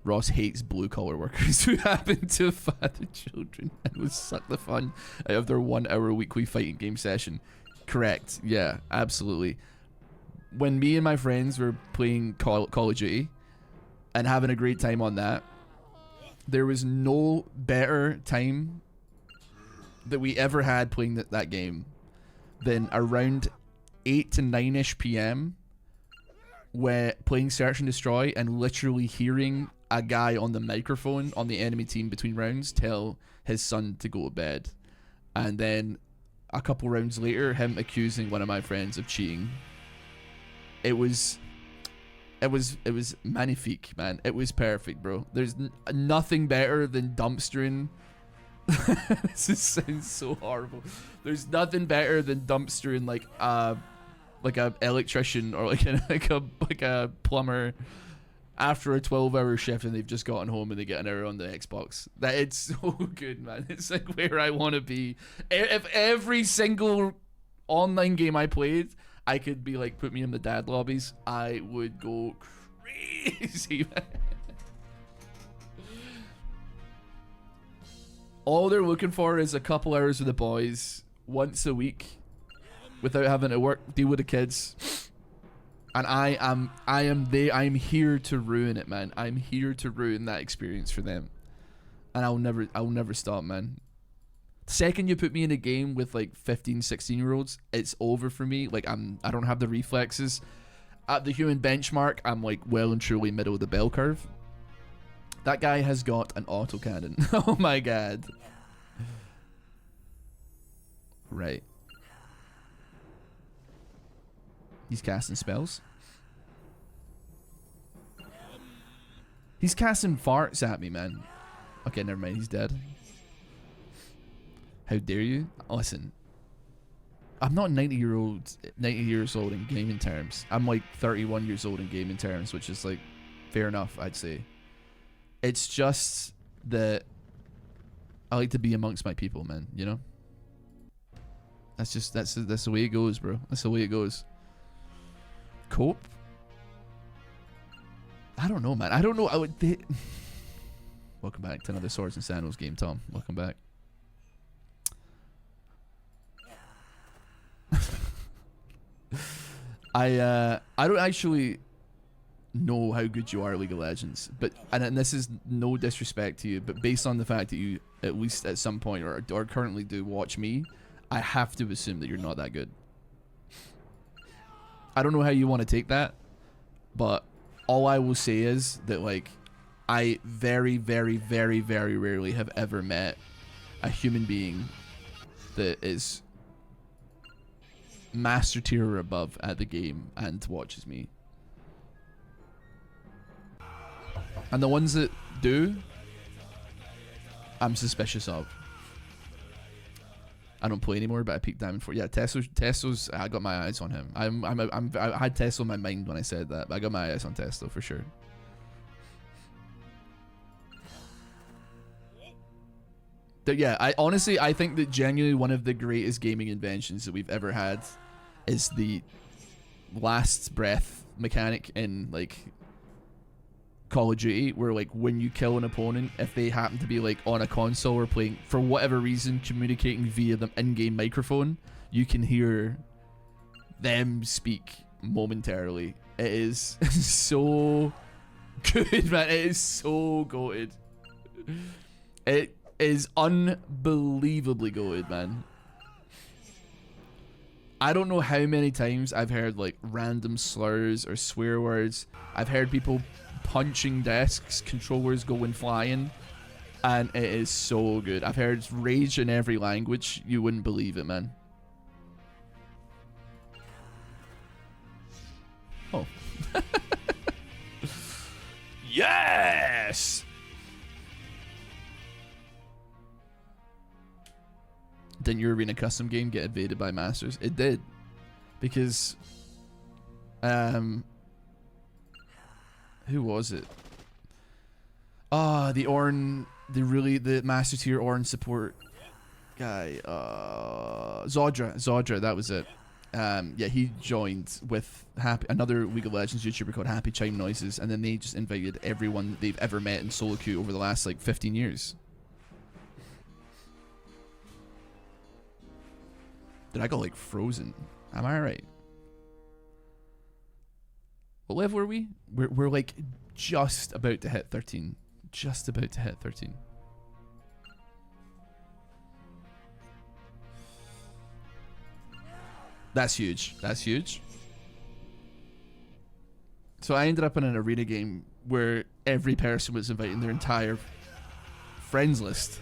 Ross hates blue-collar workers who happen to father children and would suck the fun out of their 1 hour weekly fighting game session. Correct. Yeah, absolutely. When me and my friends were playing Call of Duty and having a great time on that, there was no better time that we ever had playing that game than around 8 to 9ish p.m. where playing Search and Destroy and literally hearing a guy on the microphone on the enemy team between rounds tell his son to go to bed, and then a couple rounds later him accusing one of my friends of cheating. It was magnifique, man. It was perfect, bro. There's nothing better than dumpstering. This sounds so horrible. There's nothing better than dumpstering like a electrician or like a plumber after a 12-hour shift and they've just gotten home and they get an hour on the Xbox. That it's so good, man. It's like where I want to be. If every single online game I played, I could be like, put me in the dad lobbies, I would go crazy, man. All they're looking for is a couple hours with the boys once a week without having to deal with the kids. And I'm here to ruin it, man. I'm here to ruin that experience for them. And I'll never stop, man. The second you put me in a game with like 15, 16-year-olds, it's over for me. Like I don't have the reflexes. At the human benchmark, I'm like well and truly middle of the bell curve. That guy has got an autocannon. Oh my god. Right. He's casting spells. He's casting farts at me, man. Okay, never mind. He's dead. How dare you? Listen. I'm not 90 years old in gaming terms. I'm like 31 years old in gaming terms, which is like fair enough, I'd say. It's just that I like to be amongst my people, man, you know? That's the way it goes, bro. That's the way it goes. Cope? I don't know, man. I don't know. Welcome back to another Swords and Sandals game, Tom. Welcome back. I don't actually know how good you are at League of Legends, but and this is no disrespect to you, but based on the fact that you at least at some point or currently do watch me, I have to assume that you're not that good. I don't know how you want to take that, but all I will say is that like I very, very, very, very rarely have ever met a human being that is master tier or above at the game and watches me. And the ones that do, I'm suspicious of. I don't play anymore, but I peaked Diamond 4. Yeah, Tesla's. I got my eyes on him. I had Tesla in my mind when I said that, but I got my eyes on Tesla for sure. But yeah, I think that genuinely one of the greatest gaming inventions that we've ever had is the last breath mechanic in like Call of Duty, where like when you kill an opponent, if they happen to be like on a console or playing for whatever reason communicating via the in-game microphone, you can hear them speak momentarily. It is so good, man. It is so goated. It is unbelievably goated, man. I don't know how many times I've heard like random slurs or swear words. I've heard people punching desks, controllers going flying, and it is so good. I've heard rage in every language. You wouldn't believe it, man. Oh. Yes! Didn't your arena custom game get invaded by masters? It did. Because who was it? Ah, the master tier Ornn support guy. Zodra, that was it. Yeah, he joined with another League of Legends YouTuber called Happy Chime Noises, and then they just invited everyone they've ever met in solo queue over the last like 15 years. Did I go like frozen? Am I right? What level are we? We're like just about to hit 13. Just about to hit 13. That's huge. That's huge. So I ended up in an arena game where every person was inviting their entire friends list.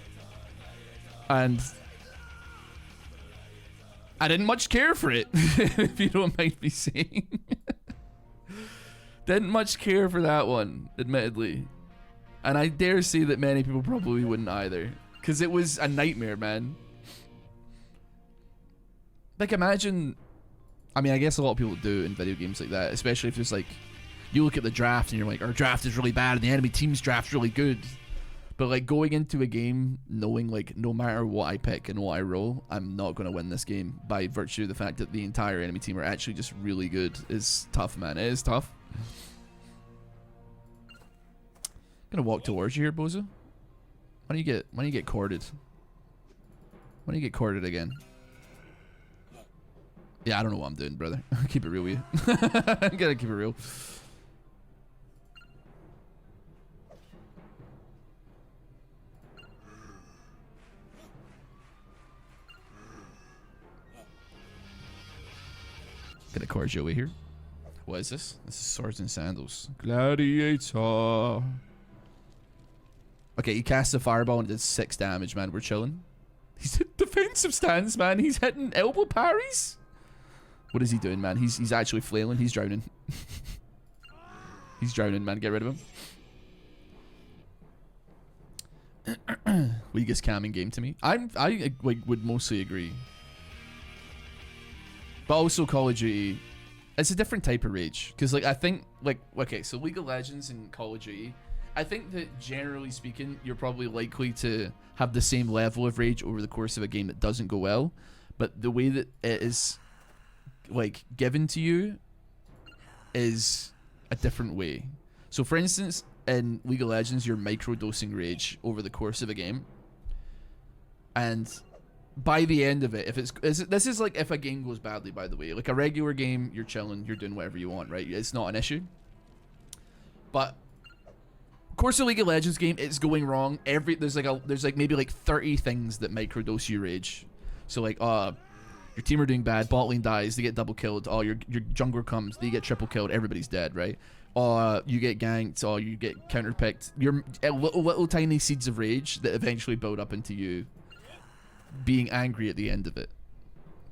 And I didn't much care for it, if you don't mind me saying. Didn't much care for that one, admittedly. And I dare say that many people probably wouldn't either. Because it was a nightmare, man. Like, imagine... I mean, I guess a lot of people do in video games like that. Especially if there's like... You look at the draft and you're like, our draft is really bad and the enemy team's draft's really good. But like going into a game knowing like no matter what I pick and what I roll, I'm not going to win this game by virtue of the fact that the entire enemy team are actually just really good is tough, man. It is tough. Gonna walk towards you here, Bozo. When do you get corded? When do you get corded again? Yeah, I don't know what I'm doing, brother. Keep it real with you. I'm gonna keep it real. Gonna cord Joey here. What is this? This is Swords and Sandals. Gladiator. Okay, he cast a fireball and did 6 damage, man. We're chilling. He's in defensive stance, man. He's hitting elbow parries. What is he doing, man? He's actually flailing. He's drowning. He's drowning, man. Get rid of him. Weakest camming game to me. I like would mostly agree. But also Call of Duty, it's a different type of rage. Because like I think like okay, so League of Legends and Call of Duty, I think that generally speaking, you're probably likely to have the same level of rage over the course of a game that doesn't go well. But the way that it is like given to you is a different way. So for instance, in League of Legends, you're microdosing rage over the course of a game. And by the end of it, if this is like if a game goes badly, by the way, like a regular game, you're chilling, you're doing whatever you want, right? It's not an issue. But course of League of Legends game, it's going wrong. There's like maybe like 30 things that microdose you rage. So like your team are doing bad, bot lane dies, they get double killed. Oh, your jungler comes, they get triple killed, everybody's dead, right? You get ganked, or you get counterpicked. You're little tiny seeds of rage that eventually build up into you being angry at the end of it.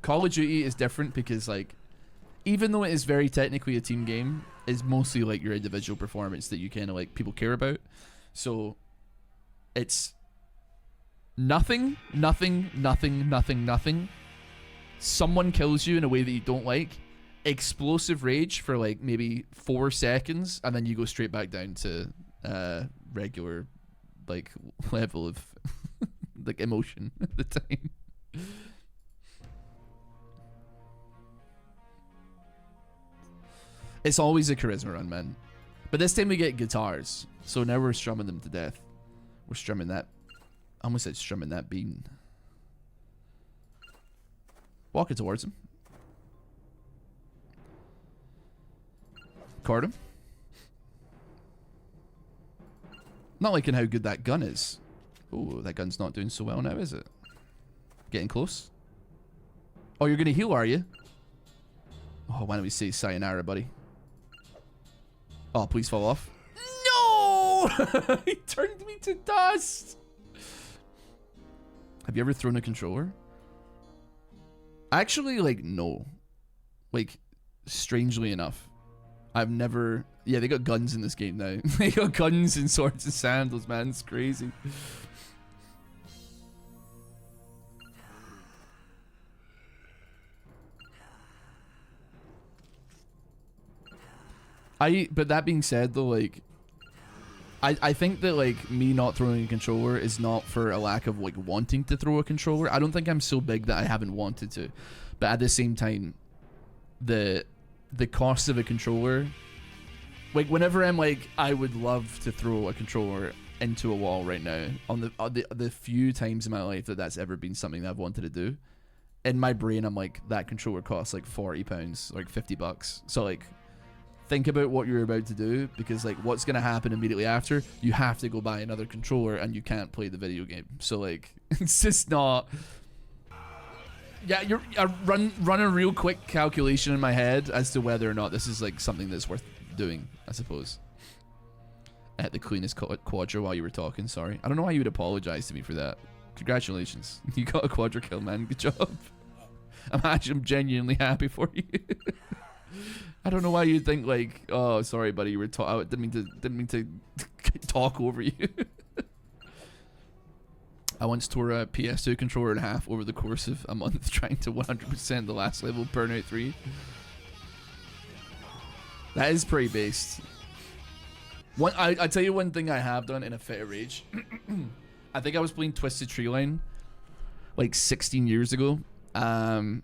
Call of Duty is different because like even though it is very technically a team game, it's mostly like your individual performance that you kind of like people care about. So it's nothing. Someone kills you in a way that you don't like. Explosive rage for like maybe 4 seconds, and then you go straight back down to regular like level of like emotion at the time. It's always a charisma run, man. But this time we get guitars. So now we're strumming them to death. We're strumming that. I almost said strumming that bean. Walking towards him. Card him. Not liking how good that gun is. Oh, that gun's not doing so well now, is it? Getting close. Oh, you're gonna heal, are you? Oh, why don't we say sayonara, buddy? Oh, please fall off. No! He turned me to dust. Have you ever thrown a controller? Actually, like, no. Like, strangely enough. I've never... Yeah, they got guns in this game now. They got guns and swords and sandals, man. It's crazy. But that being said, though, like... I think that, like, me not throwing a controller is not for a lack of, like, wanting to throw a controller. I don't think I'm so big that I haven't wanted to. But at the same time, the cost of a controller... Like, whenever I'm like, I would love to throw a controller into a wall right now, on the few times in my life that that's ever been something that I've wanted to do, in my brain, I'm like, that controller costs, like, £40, like, $50. So, like... Think about what you're about to do, because like what's gonna happen immediately after, you have to go buy another controller and you can't play the video game. So like it's just not. Yeah, I run a real quick calculation in my head as to whether or not this is like something that's worth doing, I suppose. I hit the cleanest quadra while you were talking, sorry. I don't know why you would apologize to me for that. Congratulations. You got a quadra kill, man. Good job. I'm genuinely happy for you. I don't know why you'd think like, oh, sorry, buddy, you were I didn't mean to talk over you. I once tore a PS2 controller in half over the course of a month trying to 100% the last level of Burnout 3. That is pretty based. I tell you one thing I have done in a fit of rage. I think I was playing Twisted Treeline like 16 years ago, and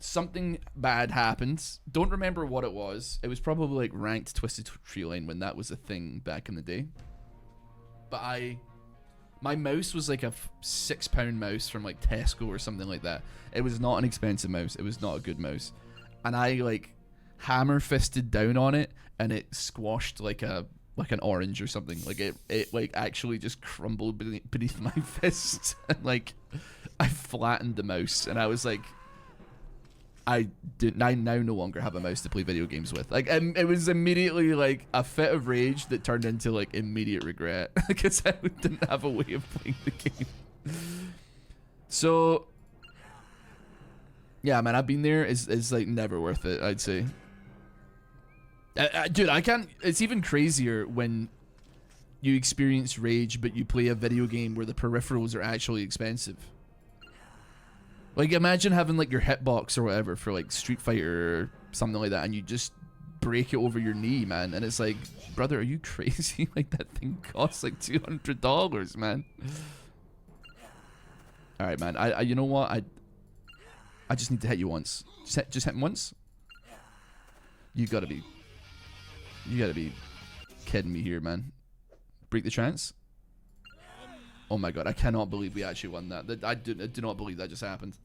something bad happened. Don't remember what it was. It was probably like ranked Twisted Treeline when that was a thing back in the day. But my mouse was like a £6 mouse from like Tesco or something like that. It was not an expensive mouse. It was not a good mouse. And I like hammer fisted down on it and it squashed like an orange or something. Like it like actually just crumbled beneath my fist. And like I flattened the mouse and I was like, I now no longer have a mouse to play video games with. Like, it was immediately like a fit of rage that turned into like immediate regret because I didn't have a way of playing the game. So, yeah, man, I've been there. It's like never worth it, I'd say. Dude, I can't. It's even crazier when you experience rage, but you play a video game where the peripherals are actually expensive. Like, imagine having, like, your hitbox or whatever for, like, Street Fighter or something like that, and you just break it over your knee, man. And it's like, brother, are you crazy? Like, that thing costs, like, $200, man. Alright, man. You know what? I just need to hit you once. Just hit him once? You gotta be kidding me here, man. Break the trance? Oh my god, I cannot believe we actually won that. I do not believe that just happened.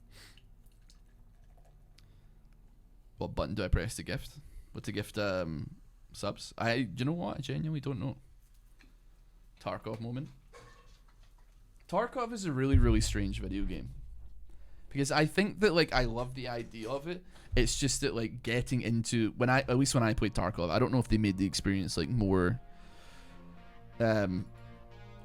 What button do I press to gift? What to gift subs? You know what? I genuinely don't know. Tarkov moment. Tarkov is a really, really strange video game. Because I think that like I love the idea of it. It's just that like getting into at least when I played Tarkov, I don't know if they made the experience like more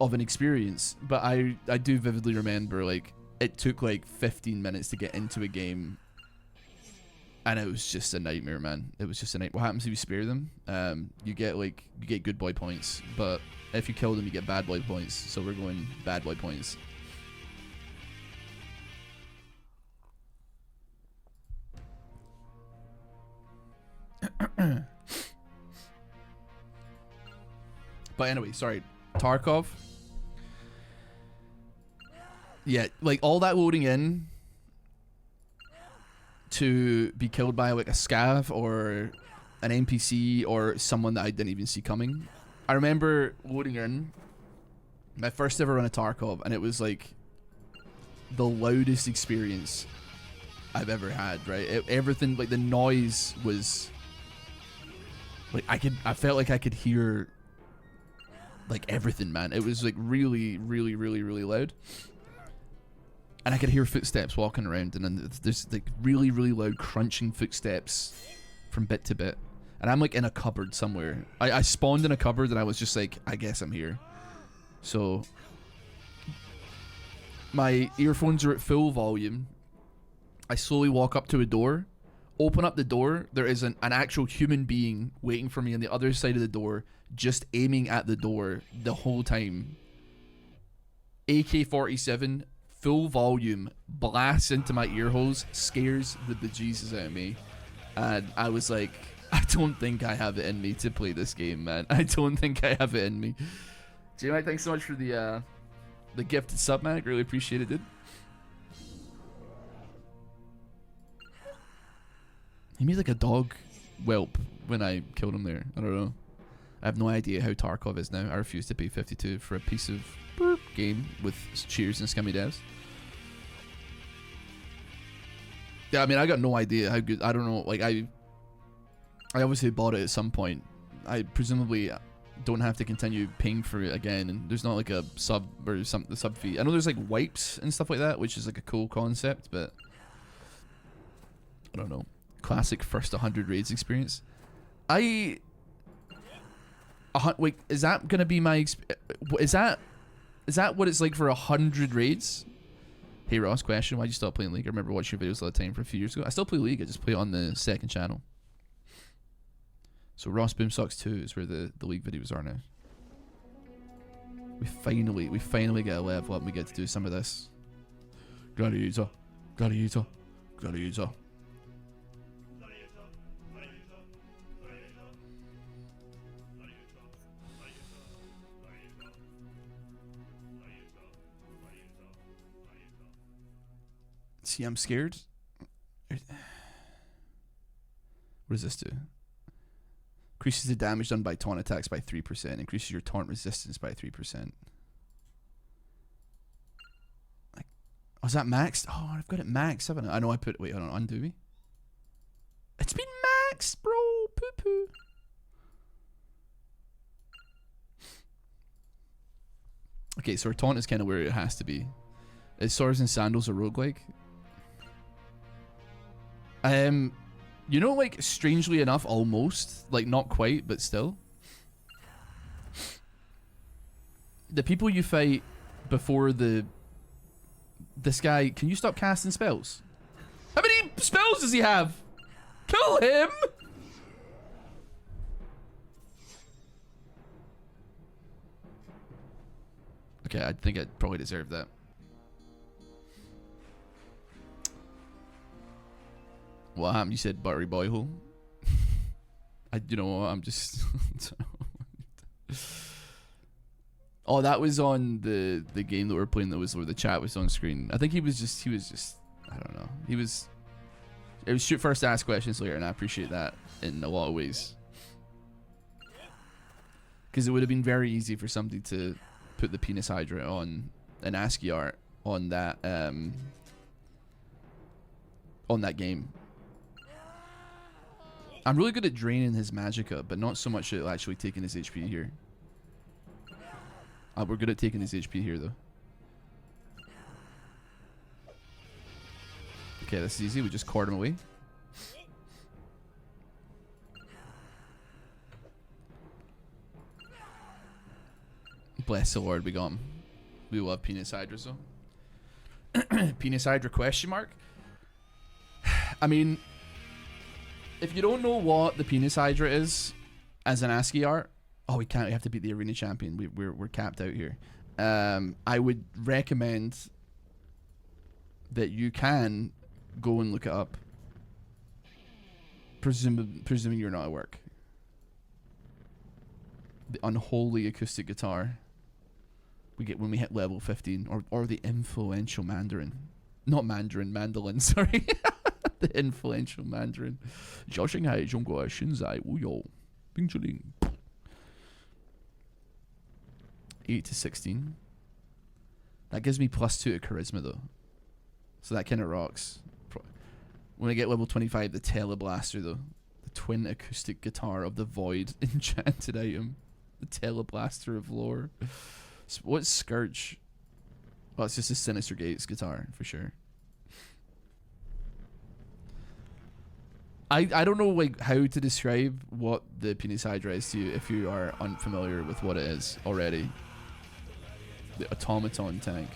of an experience, but I do vividly remember like it took like 15 minutes to get into a game and it was just a nightmare, man. It was just a nightmare. What happens if you spare them? You get good boy points, but if you kill them you get bad boy points, so we're going bad boy points. But anyway, sorry, Tarkov. Yeah, like all that loading in to be killed by like a scav or an NPC or someone that I didn't even see coming. I remember loading in my first ever run of Tarkov, and it was like the loudest experience I've ever had, right? Everything, like the noise was like I felt like I could hear like everything, man. It was like really, really, really, really loud. And I could hear footsteps walking around, and then there's like really, really loud crunching footsteps from bit to bit. And I'm like in a cupboard somewhere. I spawned in a cupboard, and I was just like, I guess I'm here. So my earphones are at full volume. I slowly walk up to a door, open up the door. There is an actual human being waiting for me on the other side of the door, just aiming at the door the whole time. AK-47, full volume, blasts into my ear holes, scares the bejesus out of me. And I was like, I don't think I have it in me to play this game, man. I don't think I have it in me. J-Mike, thanks so much for the gifted sub, man. I really appreciate it, dude. He made like a dog whelp when I killed him there. I don't know. I have no idea how Tarkov is now. I refuse to pay 52 for a piece of game with cheers and scummy devs. Yeah, I mean, I got no idea how good. I don't know. Like, I obviously bought it at some point. I presumably don't have to continue paying for it again, and there's not like a sub or the sub fee. I know there's like wipes and stuff like that, which is like a cool concept, but I don't know. Classic first 100 raids experience. Wait, is that gonna be my? Is that what it's like for 100 raids? Hey Ross, question: why'd you stop playing League? I remember watching your videos all the time for a few years ago. I still play League. I just play it on the second channel. So RossBoomsocks 2 is where the League videos are now. We finally get a level up and we get to do some of this. Gladiator, Gladiator, Gladiator. See, I'm scared. What does this do? Increases the damage done by taunt attacks by 3%. Increases your taunt resistance by 3%. Like, oh, is that maxed? Oh, I've got it maxed, haven't I? I know I put. Wait, hold on. Undo me. It's been maxed, bro. Poo poo. Okay, so our taunt is kind of where it has to be. Is Swords and Sandals a roguelike? You know, like, strangely enough, almost. Like, not quite, but still. The people you fight before this guy... Can you stop casting spells? How many spells does he have? Kill him! Okay, I think I probably deserved that. What happened? You said buttery boy hole. You know what? I'm just. Oh, that was on the game that we were playing. That was where the chat was on screen. I think he was just. I don't know. It was shoot first, ask questions later, and I appreciate that in a lot of ways. Because it would have been very easy for somebody to put the penis hydra on an ASCII art on that game. I'm really good at draining his magicka, but not so much at actually taking his HP here. We're good at taking his HP here, though. Okay, this is easy. We just card him away. Bless the Lord, we got him. We love penis hydra, so. Penis hydra question mark? I mean... If you don't know what the penis hydra is as an ASCII art, oh, we can't. We have to beat the arena champion. We're capped out here. I would recommend that you can go and look it up. Presuming you're not at work. The unholy acoustic guitar we get when we hit level 15, or the influential Mandarin, not Mandarin, mandolin. Sorry. The influential Mandarin. 小星系中国现在无有冰淇淋 8 to 16. That gives me +2 to charisma though. So that kind of rocks. When I get level 25, the Teleblaster though. The twin acoustic guitar of the void enchanted item. The Teleblaster of lore. What's Scourge? Oh, it's just a Sinister Gates guitar for sure. I don't know like how to describe what the Penis Hydra is to you if you are unfamiliar with what it is already. The automaton tank.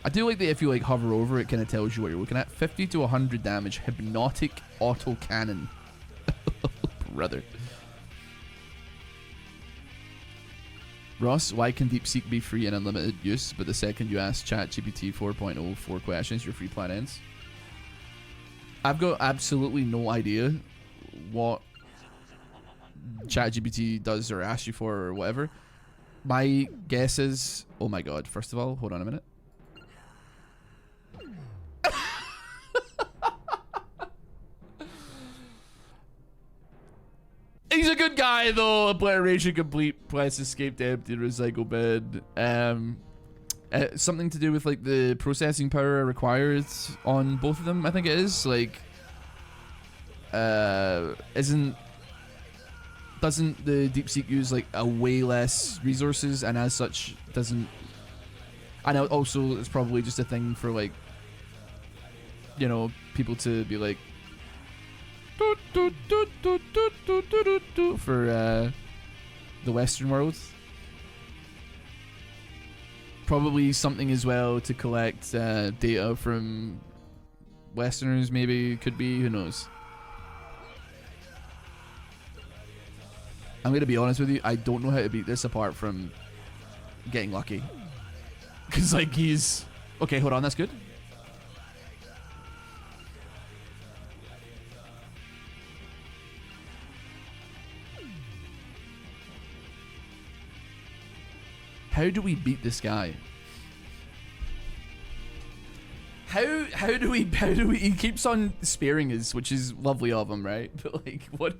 I do like that if you like hover over it, kind of tells you what you're looking at. 50 to 100 damage, hypnotic auto cannon. Brother. Ross, why can DeepSeek be free and unlimited use, but the second you ask ChatGPT 4.0 4 questions, your free plan ends? I've got absolutely no idea what ChatGPT does or asks you for or whatever. My guess is... Oh my god, first of all, hold on a minute. He's a good guy though. Obliteration complete. Press escape to empty recycle bin. Something to do with like the processing power required on both of them. I think it is like. Doesn't the DeepSeek use like a way less resources and as such doesn't? And also it's probably just a thing for like, you know, people to be like. For the Western world. Probably something as well to collect data from Westerners, maybe, could be, who knows. I'm going to be honest with you, I don't know how to beat this apart from getting lucky. Because, like, he's... Okay, hold on, that's good. How do we beat this guy? How do we he keeps on sparing us, which is lovely of him, right? But like what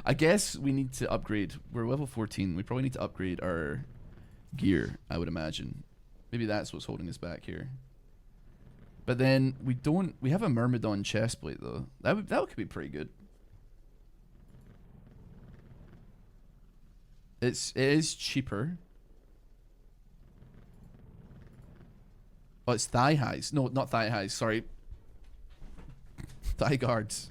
I guess we need to upgrade. We're level 14. We probably need to upgrade our gear, I would imagine. Maybe that's what's holding us back here. But then we have a Myrmidon chestplate though. That could be pretty good. It is cheaper. Oh, it's thigh highs. No, not thigh highs. Sorry. Thigh guards.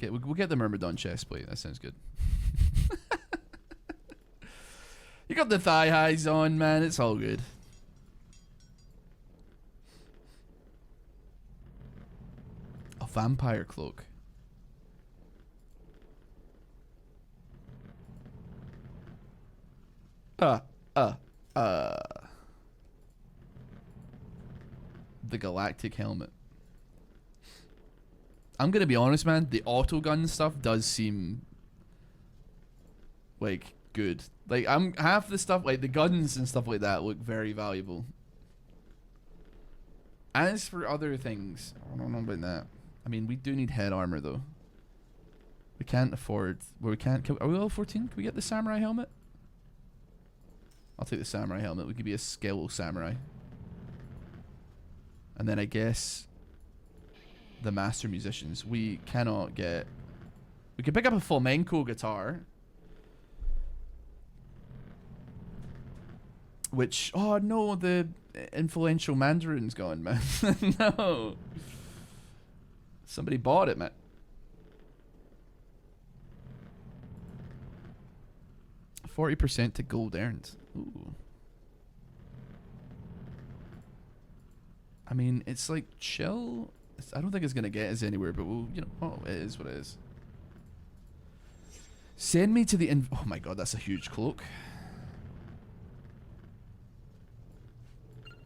We'll get the Myrmidon chestplate. That sounds good. You got the thigh highs on, man. It's all good. A vampire cloak. The galactic helmet. I'm gonna be honest, man. The auto gun stuff does seem like good. Like half the stuff, like the guns and stuff like that, look very valuable. As for other things, I don't know about that. I mean, we do need head armor though. We can't afford. Well, we can't. Are we level 14? Can we get the samurai helmet? I'll take the samurai helmet. We could be a skeletal samurai. And then I guess the master musicians. We cannot get... We can pick up a flamenco guitar. Which... Oh no, the influential Mandarin's gone, man. No. Somebody bought it, man. %40 to gold earned. Ooh. I mean, it's like chill. I don't think it's gonna get us anywhere, but we'll, you know, oh, it is what it is. Send me to the oh my god, that's a huge cloak.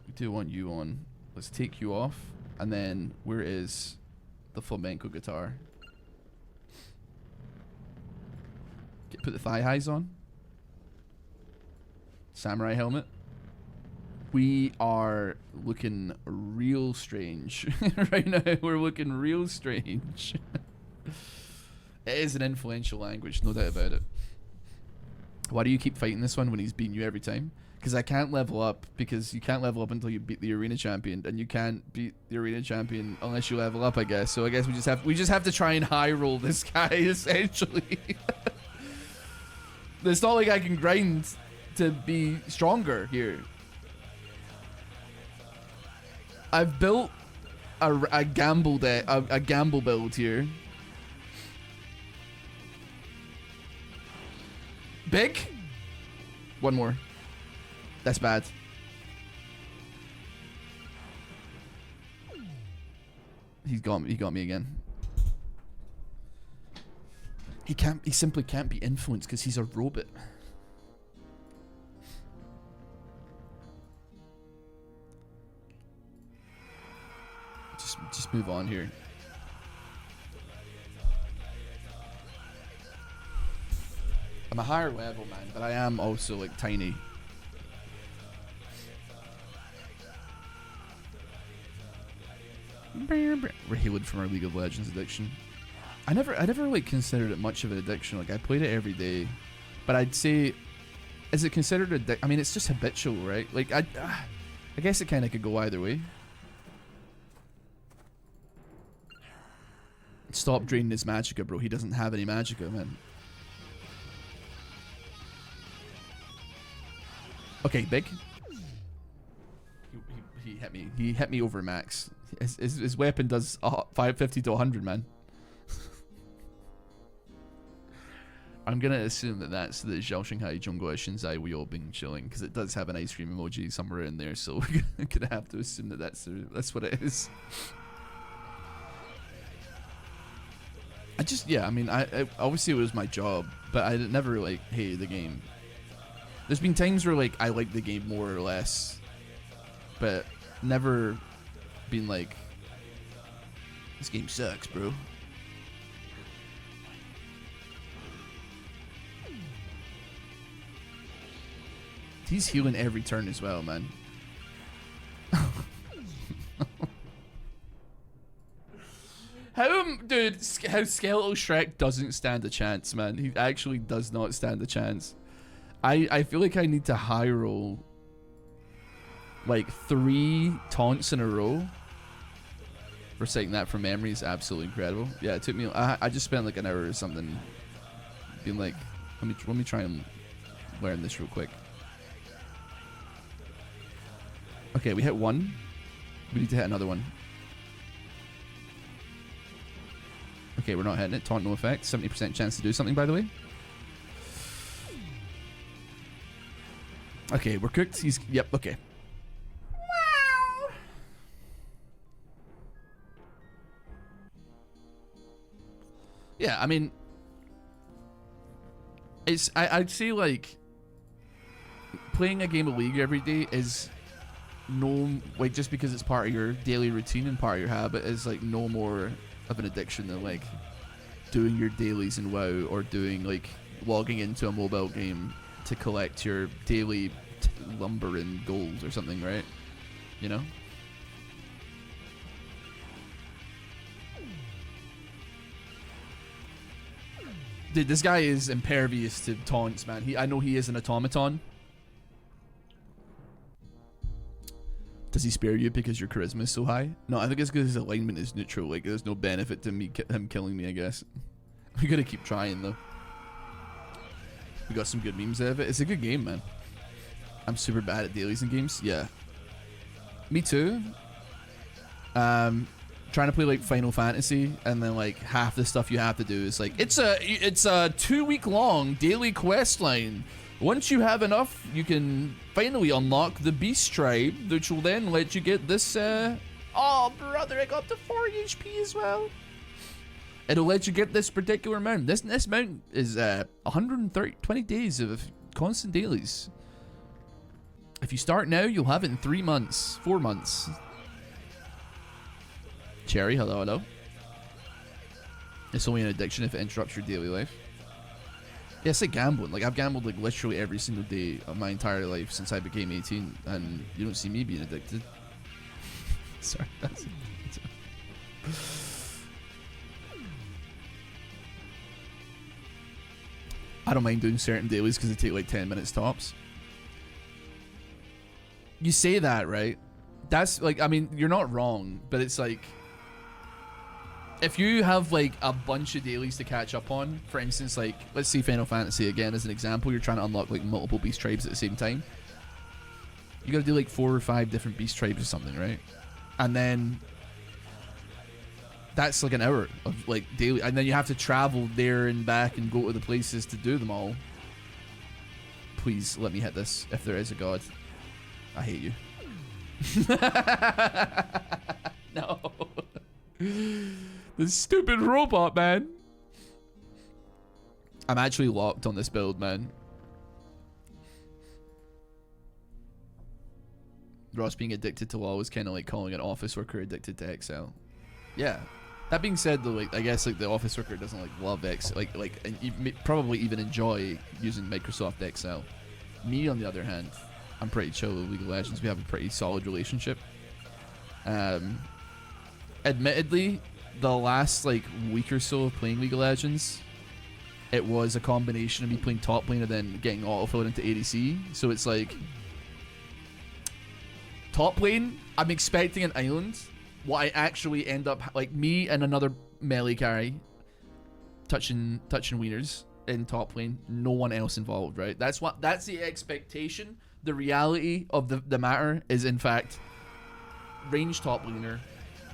We do want you on. Let's take you off, and then where is the flamenco guitar? Put the thigh highs on. Samurai helmet. We are looking real strange. Right now, we're looking real strange. It is an influential language, no doubt about it. Why do you keep fighting this one when he's beating you every time? Because I can't level up, because you can't level up until you beat the arena champion, and you can't beat the arena champion unless you level up, I guess. So I guess we just have to try and high roll this guy, essentially. It's not like I can grind to be stronger here. I've built a gamble deck, a gamble build here. Big. One more. That's bad. He got me again. He simply can't be influenced because he's a robot. Just move on here. I'm a higher level, man, but I am also like tiny. We're healed from our League of Legends addiction. I never like considered it much of an addiction. Like I played it every day, but I'd say, is it considered I mean, it's just habitual, right? Like I guess it kind of could go either way. Stop draining his magicka, bro. He doesn't have any magicka, man. Okay, big. He hit me. He hit me over max. His weapon does 550 to 100, man. I'm gonna assume that that's the Zhao Shanghai Zhongguo Shinzai Weio Bing chilling, because it does have an ice cream emoji somewhere in there, so we're gonna have to assume that that's what it is. I mean, I obviously it was my job, but I never like hated the game. There's been times where like I like the game more or less, but never been like, this game sucks, bro. He's healing every turn as well, man. How Skeletal Shrek doesn't stand a chance, man. He actually does not stand a chance. I feel like I need to high roll like 3 taunts in a row. Reciting that from memory is absolutely incredible. Yeah, it took me. I just spent like an hour or something being like, let me try and learn this real quick. Okay, we hit 1. We need to hit another one. Okay, we're not hitting it. Taunt no effect. 70% chance to do something, by the way. Okay, we're cooked. Yep, okay. Wow. Yeah, I mean, I'd say like playing a game of League every day is like just because it's part of your daily routine and part of your habit is like no more of an addiction than like doing your dailies in WoW or doing like logging into a mobile game to collect your daily lumber and gold or something, right? You know? Dude, this guy is impervious to taunts, man. I know he is an automaton. Does he spare you because your charisma is so high? No, I think it's because his alignment is neutral. Like, there's no benefit to him killing me, I guess. We gotta keep trying, though. We got some good memes out of it. It's a good game, man. I'm super bad at dailies in games. Yeah. Me too. Trying to play, like, Final Fantasy, and then, like, half the stuff you have to do is, like, it's a 2-week-long daily quest line. Once you have enough, you can finally unlock the Beast Tribe, which will then let you get this, oh, brother, I got to 4 HP as well. It'll let you get this particular mount. This mount is 120 days of constant dailies. If you start now, you'll have it in 3 months, 4 months. Cherry, hello, hello. It's only an addiction if it interrupts your daily life. Yeah, it's like gambling. Like, I've gambled like literally every single day of my entire life since I became 18, and you don't see me being addicted. Sorry, that's I don't mind doing certain dailies because they take like 10 minutes tops. You say that, right? That's like, I mean, you're not wrong, but it's like, if you have like a bunch of dailies to catch up on, for instance, like, let's see Final Fantasy again as an example, you're trying to unlock like multiple beast tribes at the same time. You gotta do like 4 or 5 different beast tribes or something, right? And then that's like an hour of like daily, and then you have to travel there and back and go to the places to do them all. Please let me hit this if there is a god. I hate you. No. The stupid robot, man. I'm actually locked on this build, man. Ross being addicted to WoW is kind of like calling an office worker addicted to Excel. Yeah. That being said, though, like, I guess like the office worker doesn't like love Excel, and probably even enjoy using Microsoft Excel. Me, on the other hand, I'm pretty chill with League of Legends. We have a pretty solid relationship. Admittedly, the last like week or so of playing League of Legends, it was a combination of me playing top lane and then getting autofilled into ADC. So it's like top lane, I'm expecting an island. What I actually end up like, me and another melee carry touching wieners in top lane, no one else involved, right? That's the expectation. The reality of the matter is, in fact, range top laner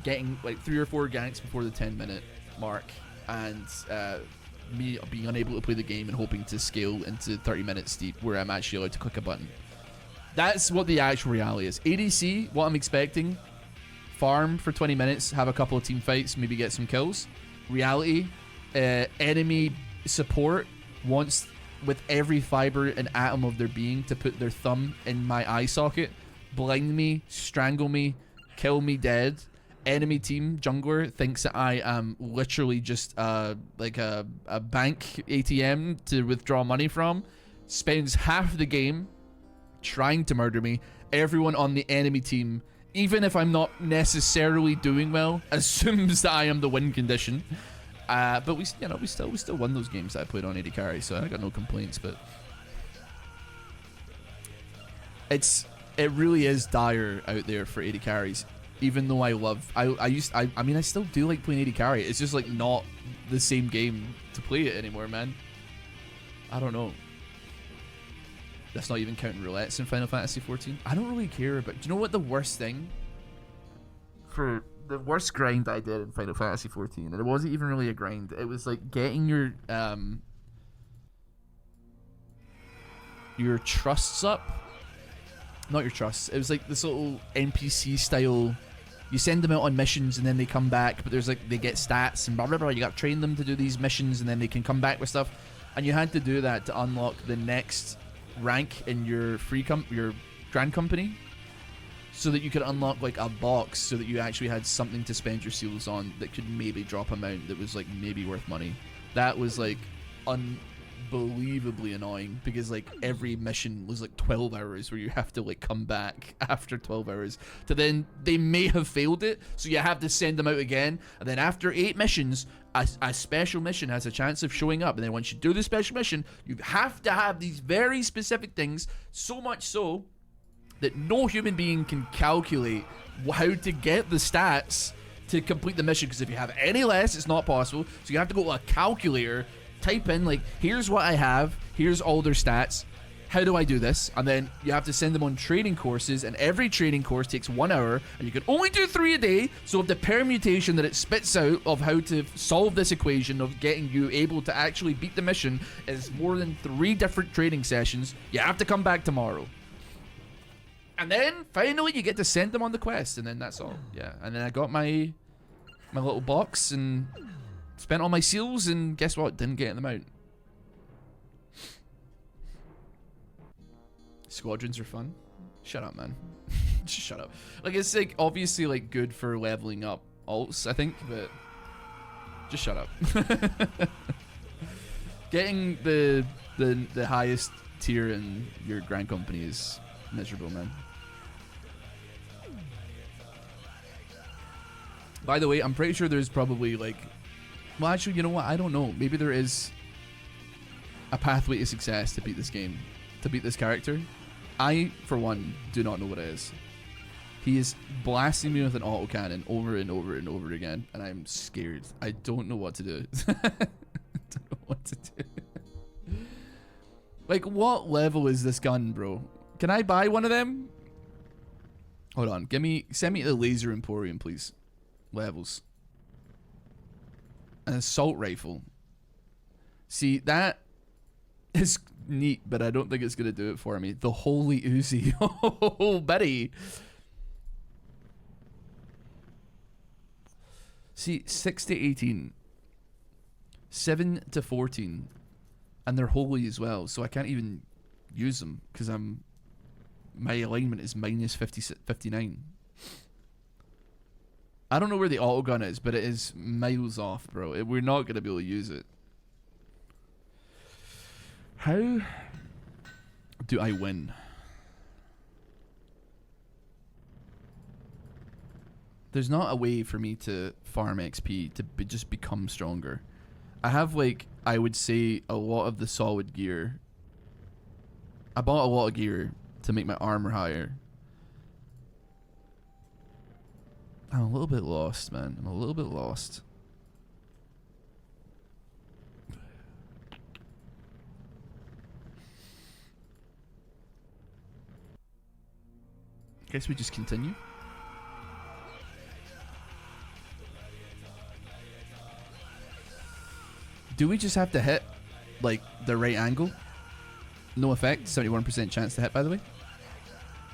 getting like 3 or 4 ganks before the 10-minute mark, and me being unable to play the game and hoping to scale into 30 minutes deep where I'm actually allowed to click a button. That's what the actual reality is. ADC, what I'm expecting, farm for 20 minutes, have a couple of team fights, maybe get some kills. Reality, enemy support wants with every fiber and atom of their being to put their thumb in my eye socket, blind me, strangle me, kill me dead. Enemy team jungler thinks that I am literally just like a bank ATM to withdraw money from, spends half the game trying to murder me. Everyone on the enemy team, even if I'm not necessarily doing well, assumes that I am the win condition. But we still won those games that I played on AD carry, so I got no complaints. But it really is dire out there for AD carries. Even though I still do like playing AD carry. It's just like not the same game to play it anymore, man. I don't know. That's not even counting roulettes in Final Fantasy 14. I don't really care about. Do you know what the worst thing? For the worst grind I did in Final Fantasy 14, and it wasn't even really a grind. It was like getting your trusts up. Not your trusts. It was like this little NPC style. You send them out on missions and then they come back, but there's like, they get stats and blah blah blah. You got to train them to do these missions and then they can come back with stuff. And you had to do that to unlock the next rank in your your grand company, so that you could unlock like a box, so that you actually had something to spend your seals on that could maybe drop amount that was like maybe worth money. That was like unbelievably annoying, because like every mission was like 12 hours where you have to like come back after 12 hours to then they may have failed it, so you have to send them out again, and then after 8 missions a special mission has a chance of showing up, and then once you do the special mission you have to have these very specific things, so much so that no human being can calculate how to get the stats to complete the mission, because if you have any less it's not possible. So you have to go to a calculator, type in like, here's what I have, here's all their stats, how do I do this? And then you have to send them on training courses, and every training course takes 1 hour, and you can only do 3 a day. So if the permutation that it spits out of how to solve this equation of getting you able to actually beat the mission is more than 3 different training sessions, you have to come back tomorrow. And then finally you get to send them on the quest, and then that's all. Yeah, and then I got my little box and spent all my seals, and guess what? Didn't get them out. Squadrons are fun. Shut up, man. Just shut up. Like, it's like obviously like good for leveling up alts, I think, but just shut up. Getting the highest tier in your grand company is miserable, man. By the way, I'm pretty sure there's probably like, well, actually, you know what? I don't know. Maybe there is a pathway to success to beat this game, to beat this character. I, for one, do not know what it is. He is blasting me with an autocannon over and over and over again, and I'm scared. I don't know what to do. I don't know what to do. Like, what level is this gun, bro? Can I buy one of them? Hold on. Send me the Laser Emporium, please. Levels. An assault rifle. See, that is neat, but I don't think it's going to do it for me. The Holy Uzi. Oh, Betty. See, 6 to 18. 7 to 14. And they're holy as well, so I can't even use them because my alignment is minus 59. I don't know where the autogun is, but it is miles off, bro. We're not going to be able to use it. How do I win? There's not a way for me to farm XP to just become stronger. I have, like, I would say a lot of the solid gear. I bought a lot of gear to make my armor higher. I'm a little bit lost, man. I'm a little bit lost. Guess we just continue. Do we just have to hit, like, the right angle? No effect. 71% chance to hit, by the way.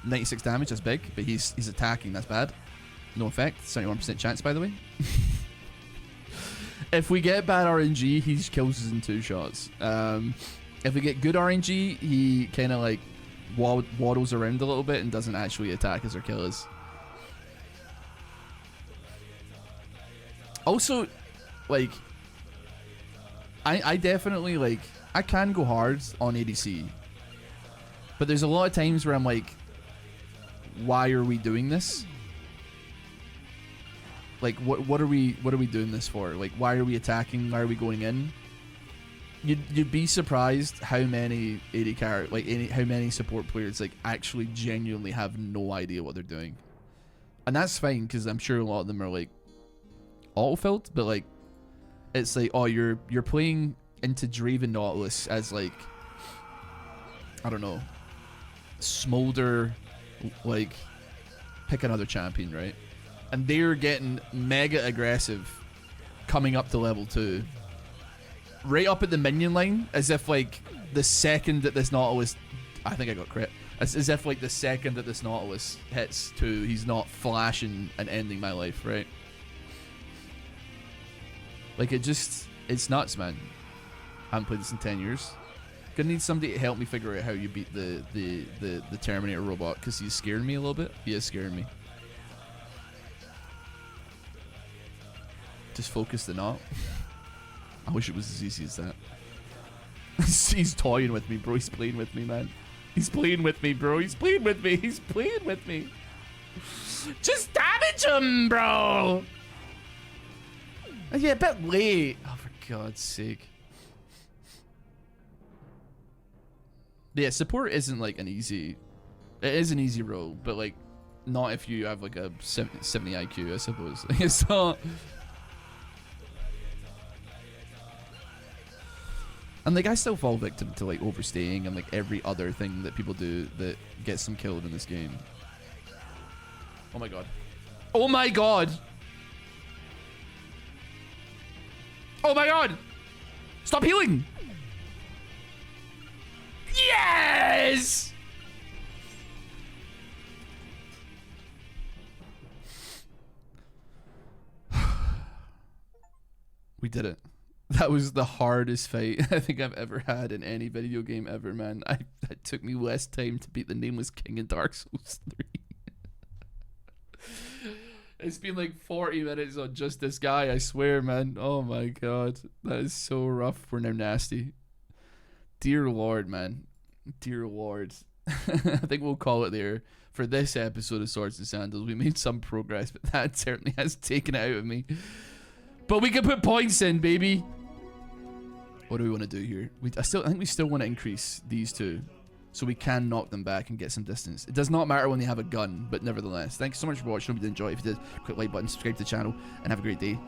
96 damage, that's big. But he's attacking, that's bad. No effect. 71% chance, by the way. If we get bad RNG, he kills us in 2 shots. If we get good RNG, he kind of, like, waddles around a little bit and doesn't actually attack us or kill us. Also, like, I definitely, like, I can go hard on ADC, but there's a lot of times where I'm like, why are we doing this? Like, what are we doing this for? Like, why are we attacking? Why are we going in? You'd be surprised how many AD characters, like, how many support players, like, actually genuinely have no idea what they're doing, and that's fine because I'm sure a lot of them are like auto-filled, but like, it's like, oh, you're playing into Draven Nautilus as, like, I don't know, Smolder, like, pick another champion, right? And they're getting mega aggressive coming up to level 2. Right up at the minion line, as if, like, the second that this Nautilus... I think I got crit. As if, like, the second that this Nautilus hits 2, he's not flashing and ending my life, right? Like, it's nuts, man. I haven't played this in 10 years. Gonna need somebody to help me figure out how you beat the Terminator robot, because he's scaring me a little bit. He is scaring me. Just focus the knot. I wish it was as easy as that. He's toying with me, bro. He's playing with me, man. He's playing with me, bro. He's playing with me. He's playing with me. Just damage him, bro. Yeah, a bit late. Oh, for God's sake. Yeah, support isn't, like, an easy... It is an easy role, but, like, not if you have, like, a 70 IQ, I suppose. It's not... And, like, I still fall victim to, like, overstaying and, like, every other thing that people do that gets them killed in this game. Oh my god. Oh my god! Oh my god! Stop healing! Yes! We did it. That was the hardest fight I think I've ever had in any video game ever, man. It took me less time to beat the Nameless King in Dark Souls 3. It's been like 40 minutes on just this guy, I swear, man. Oh my god. That is so rough. We're now nasty. Dear Lord, man. Dear Lord. I think we'll call it there for this episode of Swords and Sandals. We made some progress, but that certainly has taken it out of me. But we can put points in, baby. What do we want to do here? I think we still want to increase these two, so we can knock them back and get some distance. It does not matter when they have a gun, but nevertheless. Thanks so much for watching. Hope you did enjoy. If you did, click like button, subscribe to the channel, and have a great day.